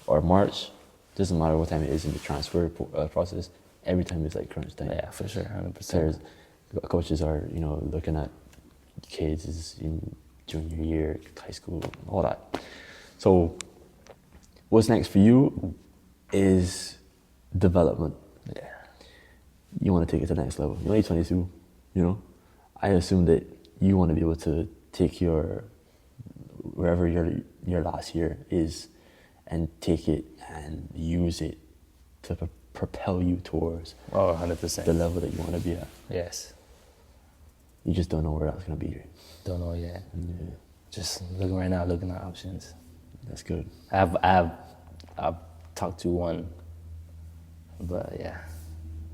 or March. Doesn't matter what time it is in the transfer process. Every time it's like crunch time. Yeah, for sure, 100%. Players, coaches are looking at kids in junior year, high school, all that. So, what's next for you is development. Yeah. You want to take it to the next level. You're only 22, I assume that you want to be able to take wherever your last year is and take it and use it to propel you towards 100%. the level that you want to be at. Yes. You just don't know where that's going to be. Don't know yet. Yeah. Just looking right now, looking at options. That's good. I've talked to one, but yeah,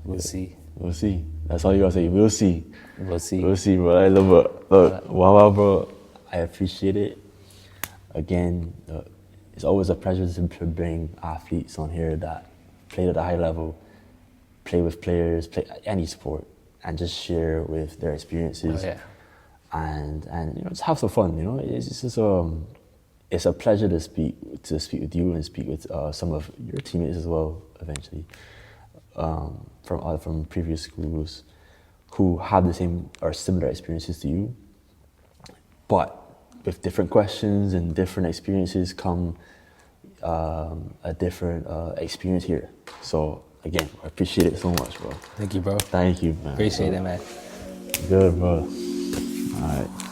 we'll see. We'll see. That's all you gotta say. We'll see. We'll see. We'll see, bro. I love it. Look, wow, bro. I appreciate it. Again, it's always a pleasure to bring athletes on here that play at a high level, play with players, play any sport, and just share with their experiences. Oh, yeah. And just have some fun. It's just it's a pleasure to speak with you and speak with some of your teammates as well. Eventually, from previous schools who have the same or similar experiences to you, but with different questions and different experiences come a different experience here. So again, I appreciate it so much, bro. Thank you, bro. Thank you, man. Appreciate it, man. Good, bro. All right.